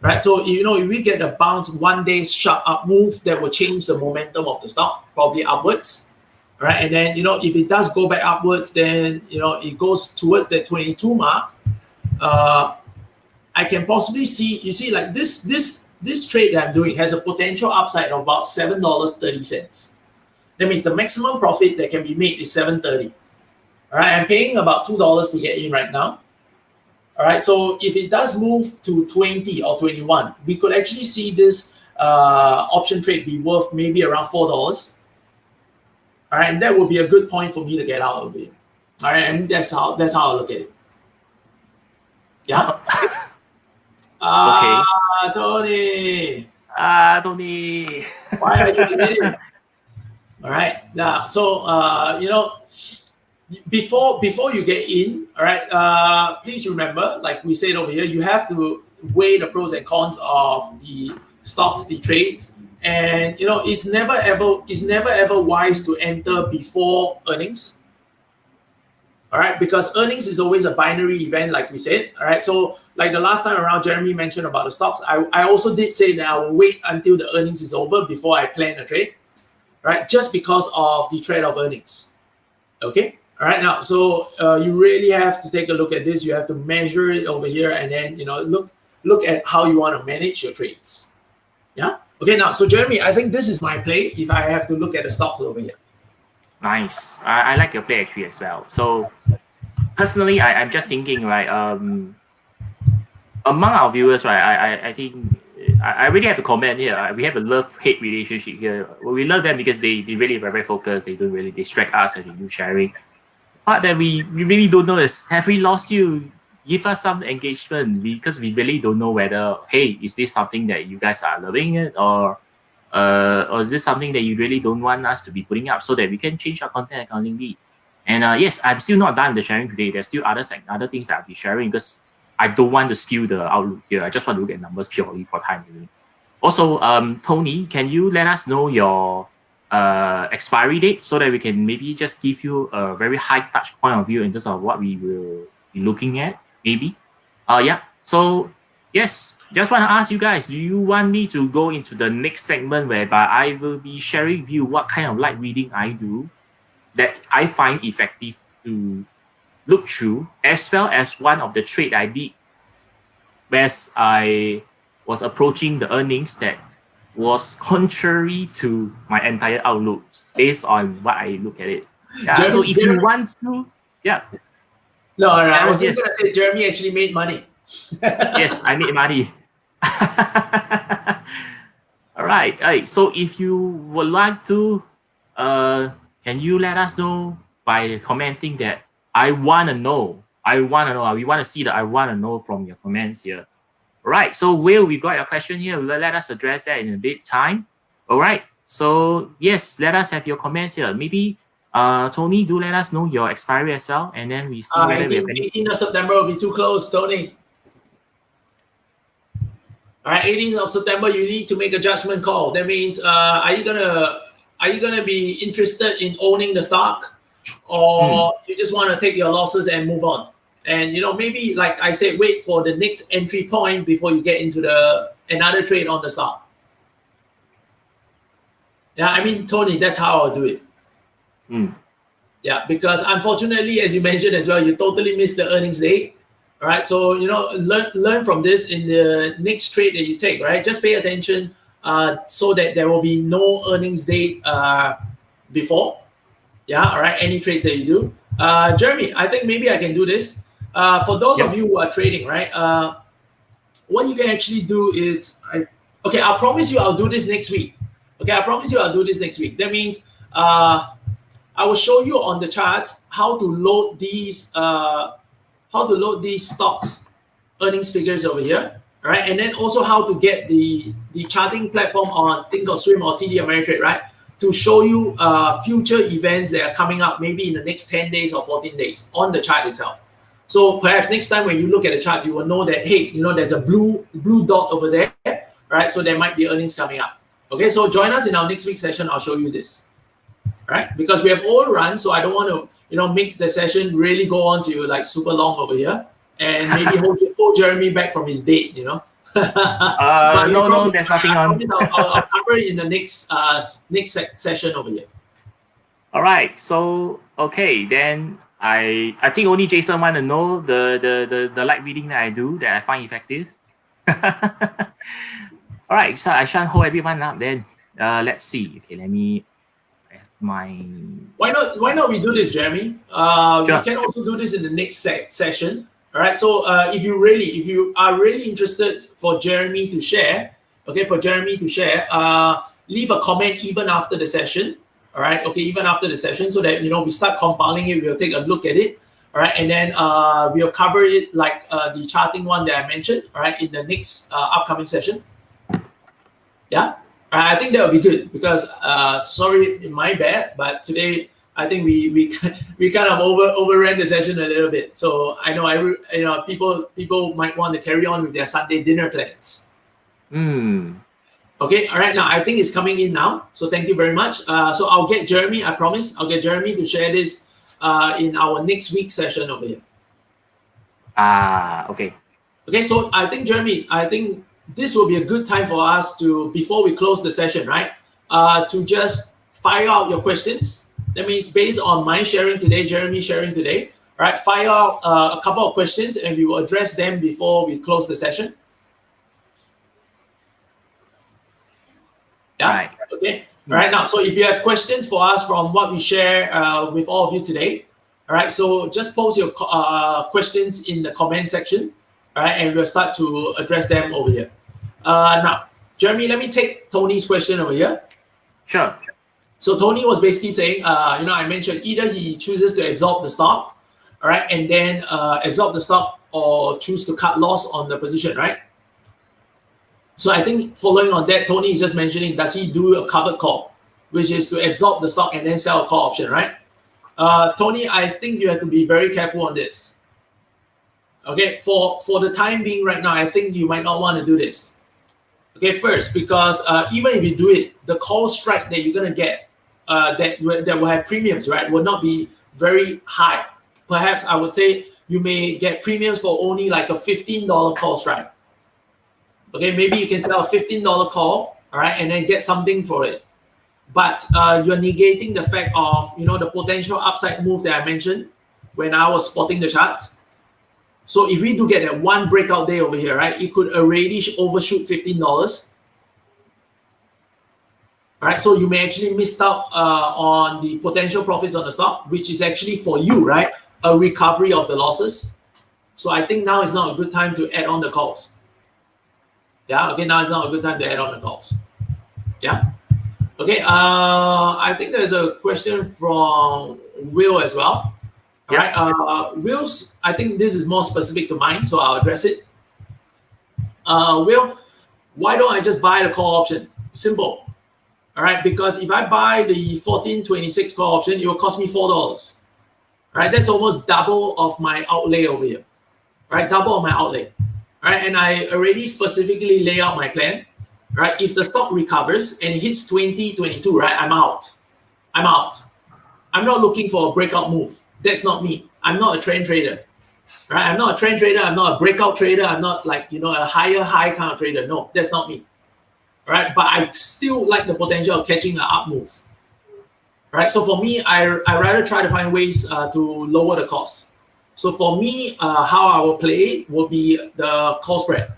Right, so if we get a bounce, one day sharp up move, that will change the momentum of the stock, probably upwards. All right, and then if it does go back upwards, then it goes towards the 22 mark. I can possibly see, like this trade that I'm doing has a potential upside of about $7.30. That means the maximum profit that can be made is $7.30. All right, I'm paying about $2 to get in right now. All right, so if it does move to 20 or 21, we could actually see this option trade be worth maybe around $4. All right, and that would be a good point for me to get out of it. All right, and that's how I look at it. Yeah. Okay. Tony. Tony. Why are you in? All right. Yeah. So before you get in, all right, please remember, like we said over here, you have to weigh the pros and cons of the stocks, the trades, and it's never ever wise to enter before earnings. All right, because earnings is always a binary event, like we said. All right, so like the last time around, Jeremy mentioned about the stocks. I also did say that I will wait until the earnings is over before I plan a trade, right? Just because of the trade of earnings. Okay. All right, now, so you really have to take a look at this. You have to measure it over here, and then look at how you want to manage your trades. Yeah. Okay. Now, so Jeremy, I think this is my play. If I have to look at the stocks over here. Nice. I like your play actually as well. So personally, I'm just thinking, right? Among our viewers, right? I think I really have to comment here. We have a love-hate relationship here. We love them because they really very focused. They don't really distract us and they do sharing. Part that we really don't know is, have we lost you? Give us some engagement, because we really don't know whether, hey, is this something that you guys are loving it, or is this something that you really don't want us to be putting up, so that we can change our content accordingly. And yes, I'm still not done with the sharing today. There's still other things that I'll be sharing, because I don't want to skew the outlook here. I just want to look at numbers purely for time being. Also, Tony, can you let us know your expiry date, so that we can maybe just give you a very high touch point of view in terms of what we will be looking at, maybe? Yeah. So yes, just want to ask you guys, do you want me to go into the next segment whereby I will be sharing with you what kind of light reading I do that I find effective to look through, as well as one of the trade I did as I was approaching the earnings that was contrary to my entire outlook based on what I look at it. Yeah. Jeremy, so if you want to, yeah. No, I was just gonna say Jeremy actually made money. Yes, I made money. All right. So if you would like to, can you let us know by commenting that I want to know. We want to see that I want to know from your comments here. Right. So Will, we got your question here. Let us address that in a bit time. All right. So yes, let us have your comments here. Maybe Tony, do let us know your expiry as well, and then we see whether we have any. 18th of September will be too close, Tony. All right, 18th of September, you need to make a judgment call. That means, are you gonna be interested in owning the stock, or you just want to take your losses and move on? And maybe like I said, wait for the next entry point before you get into another trade on the stock. Yeah, I mean, Tony, that's how I'll do it. Yeah, because unfortunately, as you mentioned as well, you totally missed the earnings date. All right, so learn from this in the next trade that you take. Right, just pay attention so that there will be no earnings date before. Yeah, all right. Any trades that you do, Jeremy, I think maybe I can do this. For those of you who are trading, right? What you can actually do is, I'll promise you I'll do this next week. Okay, I promise you I'll do this next week. That means I will show you on the charts how to load these stocks earnings figures over here. All right, and then also how to get the charting platform on Thinkorswim or TD Ameritrade, right? To show you future events that are coming up maybe in the next 10 days or 14 days on the chart itself. So perhaps next time when you look at the charts, you will know that, hey, there's a blue dot over there, right? So there might be earnings coming up. Okay, so join us in our next week's session. I'll show you this, right? Because we have overrun, so I don't want to, make the session really go on to like super long over here and maybe hold Jeremy back from his date, no, there's nothing on. I'll cover it in the next session over here. All right. So okay, then I think only Jason want to know the light reading that I do that I find effective. All right. So I shan't hold everyone up then. Let's see. Okay, let me have my. Why not we do this, Jeremy? Sure. We can also do this in the next session. All right. So if you are really interested for Jeremy to share, leave a comment even after the session. All right. Okay. Even after the session, so that we start compiling it, we'll take a look at it. All right, and then we'll cover it like the charting one that I mentioned. All right, in the next upcoming session. Yeah. I think that would be good because sorry, my bad, but today I think we kind of overran the session a little bit. So I know people might want to carry on with their Sunday dinner plans. Okay, all right. Now I think it's coming in now. So thank you very much. So I'll get Jeremy. I promise I'll get Jeremy to share this in our next week session over here. Okay. Okay. So I think Jeremy, this will be a good time for us to, before we close the session, right? To just fire out your questions. That means based on my sharing today, Jeremy sharing today, right? Fire out a couple of questions and we will address them before we close the session. Yeah. Right. Okay. All right. Now, so if you have questions for us from what we share with all of you today, all right. So just post your questions in the comment section. All right, and we'll start to address them over here. Now, Jeremy, let me take Tony's question over here. Sure. So Tony was basically saying, I mentioned either he chooses to absorb the stock, all right, and then absorb the stock or choose to cut loss on the position, right? So I think following on that, Tony is just mentioning, does he do a covered call, which is to absorb the stock and then sell a call option, right? Tony, I think you have to be very careful on this. Okay, for the time being right now, I think you might not want to do this. Okay, first, because even if you do it, the call strike that you're going to get that will have premiums, right, will not be very high. Perhaps I would say you may get premiums for only like a $15 call strike. Okay, maybe you can sell a $15 call, all right, and then get something for it. But you're negating the fact of, the potential upside move that I mentioned when I was spotting the charts. So if we do get that one breakout day over here, right, it could already overshoot $15. All right, so you may actually miss out on the potential profits on the stock, which is actually for you, right, a recovery of the losses. So I think now is not a good time to add on the calls. Yeah, okay, now is not a good time to add on the calls. Yeah. Okay, I think there's a question from Will as well. All right, Will's, I think this is more specific to mine, so I'll address it. Will, why don't I just buy the call option? Simple. All right, because if I buy the 1426 call option, it will cost me $4. All right, that's almost double of my outlay over here. All right, double of my outlay. All right, and I already specifically lay out my plan. Right, if the stock recovers and it hits 2022, right, I'm out. I'm out. I'm not looking for a breakout move. That's not me. I'm not a trend trader. Right? I'm not a trend trader. I'm not a breakout trader. I'm not like, a higher high kind of trader. No, that's not me. Right? But I still like the potential of catching an up move. Right? So for me, I rather try to find ways to lower the cost. So for me, how I will play it will be the call spread.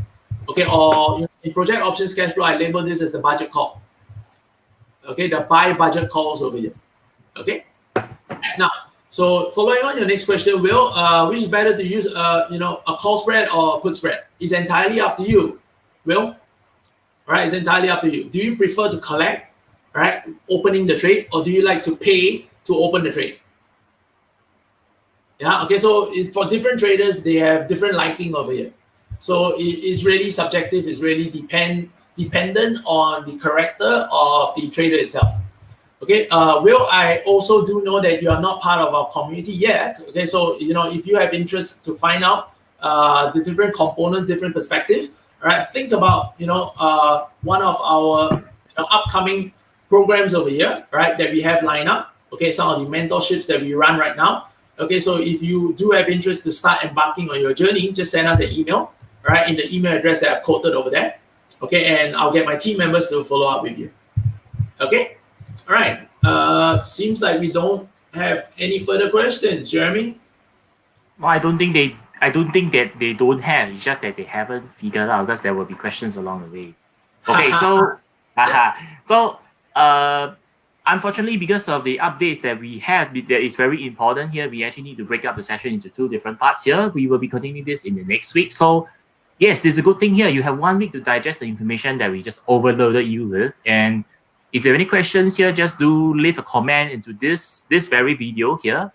Okay, or in project options cash flow, I label this as the budget call. Okay, the buy budget calls over here. Okay, now, so following on your next question, Will, which is better to use, a call spread or a put spread? It's entirely up to you, Will. All right, it's entirely up to you. Do you prefer to collect, right, opening the trade, or do you like to pay to open the trade? Yeah, okay, so for different traders, they have different liking over here. So it's really subjective. It's really dependent on the character of the trader itself. Okay, Will, I also do know that you are not part of our community yet. Okay, so if you have interest to find out the different components, different perspectives, all right, think about one of our upcoming programs over here, right, that we have lined up. Okay, some of the mentorships that we run right now. Okay, so if you do have interest to start embarking on your journey, just send us an email, right, in the email address that I've quoted over there. Okay, and I'll get my team members to follow up with you. Okay, all right. Seems like we don't have any further questions, Jeremy. Well, I don't think that they don't have. It's just that they haven't figured out, because there will be questions along the way. Okay, so unfortunately, because of the updates that we have, that is very important here, we actually need to break up the session into 2 different parts here. We will be continuing this in the next week. So yes, this is a good thing here. You have 1 week to digest the information that we just overloaded you with. And if you have any questions here, just do leave a comment into this very video here.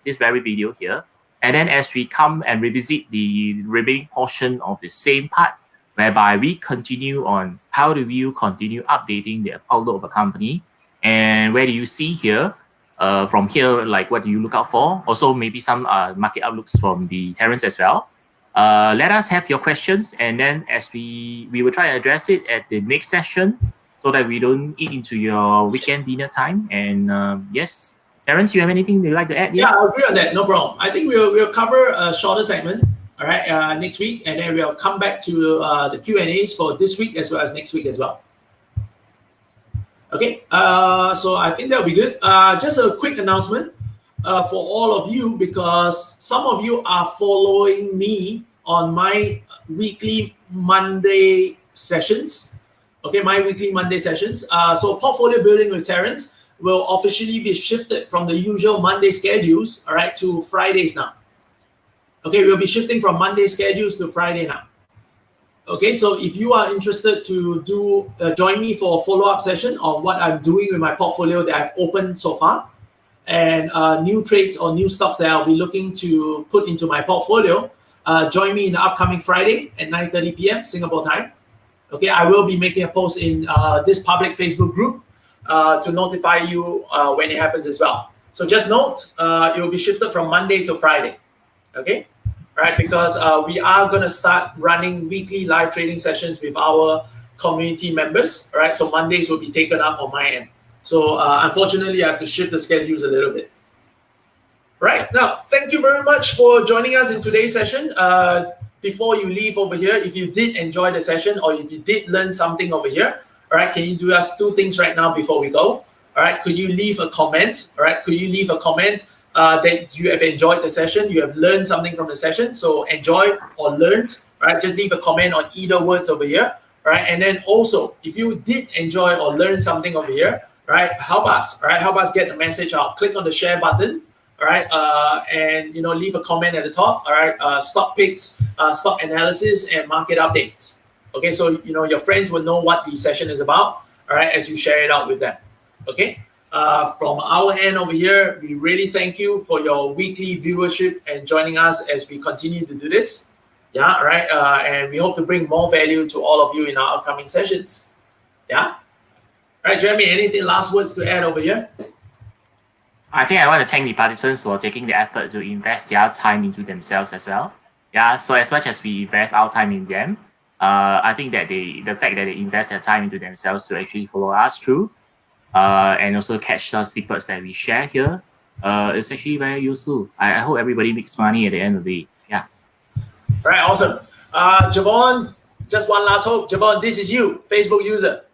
And then as we come and revisit the remaining portion of the same part, whereby we continue on how do you continue updating the outlook of a company, and where do you see here, from here, like what do you look out for? Also maybe some market outlooks from the Terence as well. Let us have your questions, and then as we will try to address it at the next session, so that we don't eat into your weekend dinner time. And yes, Terence, you have anything you'd like to add? Yeah, I agree on that. No problem. I think we'll cover a shorter segment, all right, next week, and then we'll come back to the Q&As for this week as well as next week as well. Okay, so I think that'll be good. Just a quick announcement for all of you, because some of you are following me on my weekly Monday sessions. Okay, my weekly Monday sessions. So portfolio building with Terence will officially be shifted from the usual Monday schedules, all right, to Fridays now. Okay, we'll be shifting from Monday schedules to Friday now. Okay, so if you are interested to join me for a follow-up session on what I'm doing with my portfolio that I've opened so far, and new trades or new stocks that I'll be looking to put into my portfolio, join me in the upcoming Friday at 9:30 p.m. Singapore time. Okay, I will be making a post in this public Facebook group to notify you when it happens as well. So just note, it will be shifted from Monday to Friday. Okay, right? Because we are going to start running weekly live trading sessions with our community members. All right, so Mondays will be taken up on my end. So unfortunately, I have to shift the schedules a little bit. Right, now, thank you very much for joining us in today's session. Before you leave over here, if you did enjoy the session or if you did learn something over here, all right, can you do us 2 things right now before we go? All right, could you leave a comment? All right, could you leave a comment that you have enjoyed the session, you have learned something from the session? So enjoy or learned, all right, just leave a comment on either words over here. All right, and then also, if you did enjoy or learn something over here, all right, help us. All right, help us get the message out. Click on the share button. All right, and leave a comment at the top. All right, stock picks, stock analysis, and market updates. Okay, so your friends will know what the session is about. All right, as you share it out with them. Okay, from our end over here, we really thank you for your weekly viewership and joining us as we continue to do this. Yeah, all right. And we hope to bring more value to all of you in our upcoming sessions. Yeah. All right, Jeremy, anything last words to add over here? I think I want to thank the participants for taking the effort to invest their time into themselves as well. Yeah, so as much as we invest our time in them, I think that the fact that they invest their time into themselves to actually follow us through, and also catch the snippets that we share here, is actually very useful. I hope everybody makes money at the end of the day. Yeah. All right, awesome. Javon, just one last hope. Javon, this is you, Facebook user.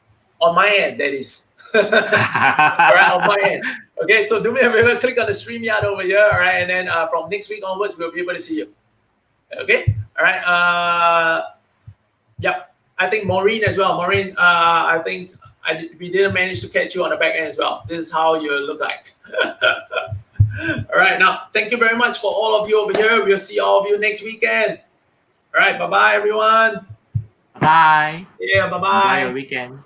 On my end, that is. All right, on my end. Okay, so do me a favor, click on the StreamYard over here, all right, and then from next week onwards, we'll be able to see you. Okay, all right. Yep, I think Maureen as well. Maureen, I think we didn't manage to catch you on the back end as well. This is how you look like. All right, now, thank you very much for all of you over here. We'll see all of you next weekend. All right, bye-bye, everyone. Bye. Yeah, bye-bye. Enjoy your weekend.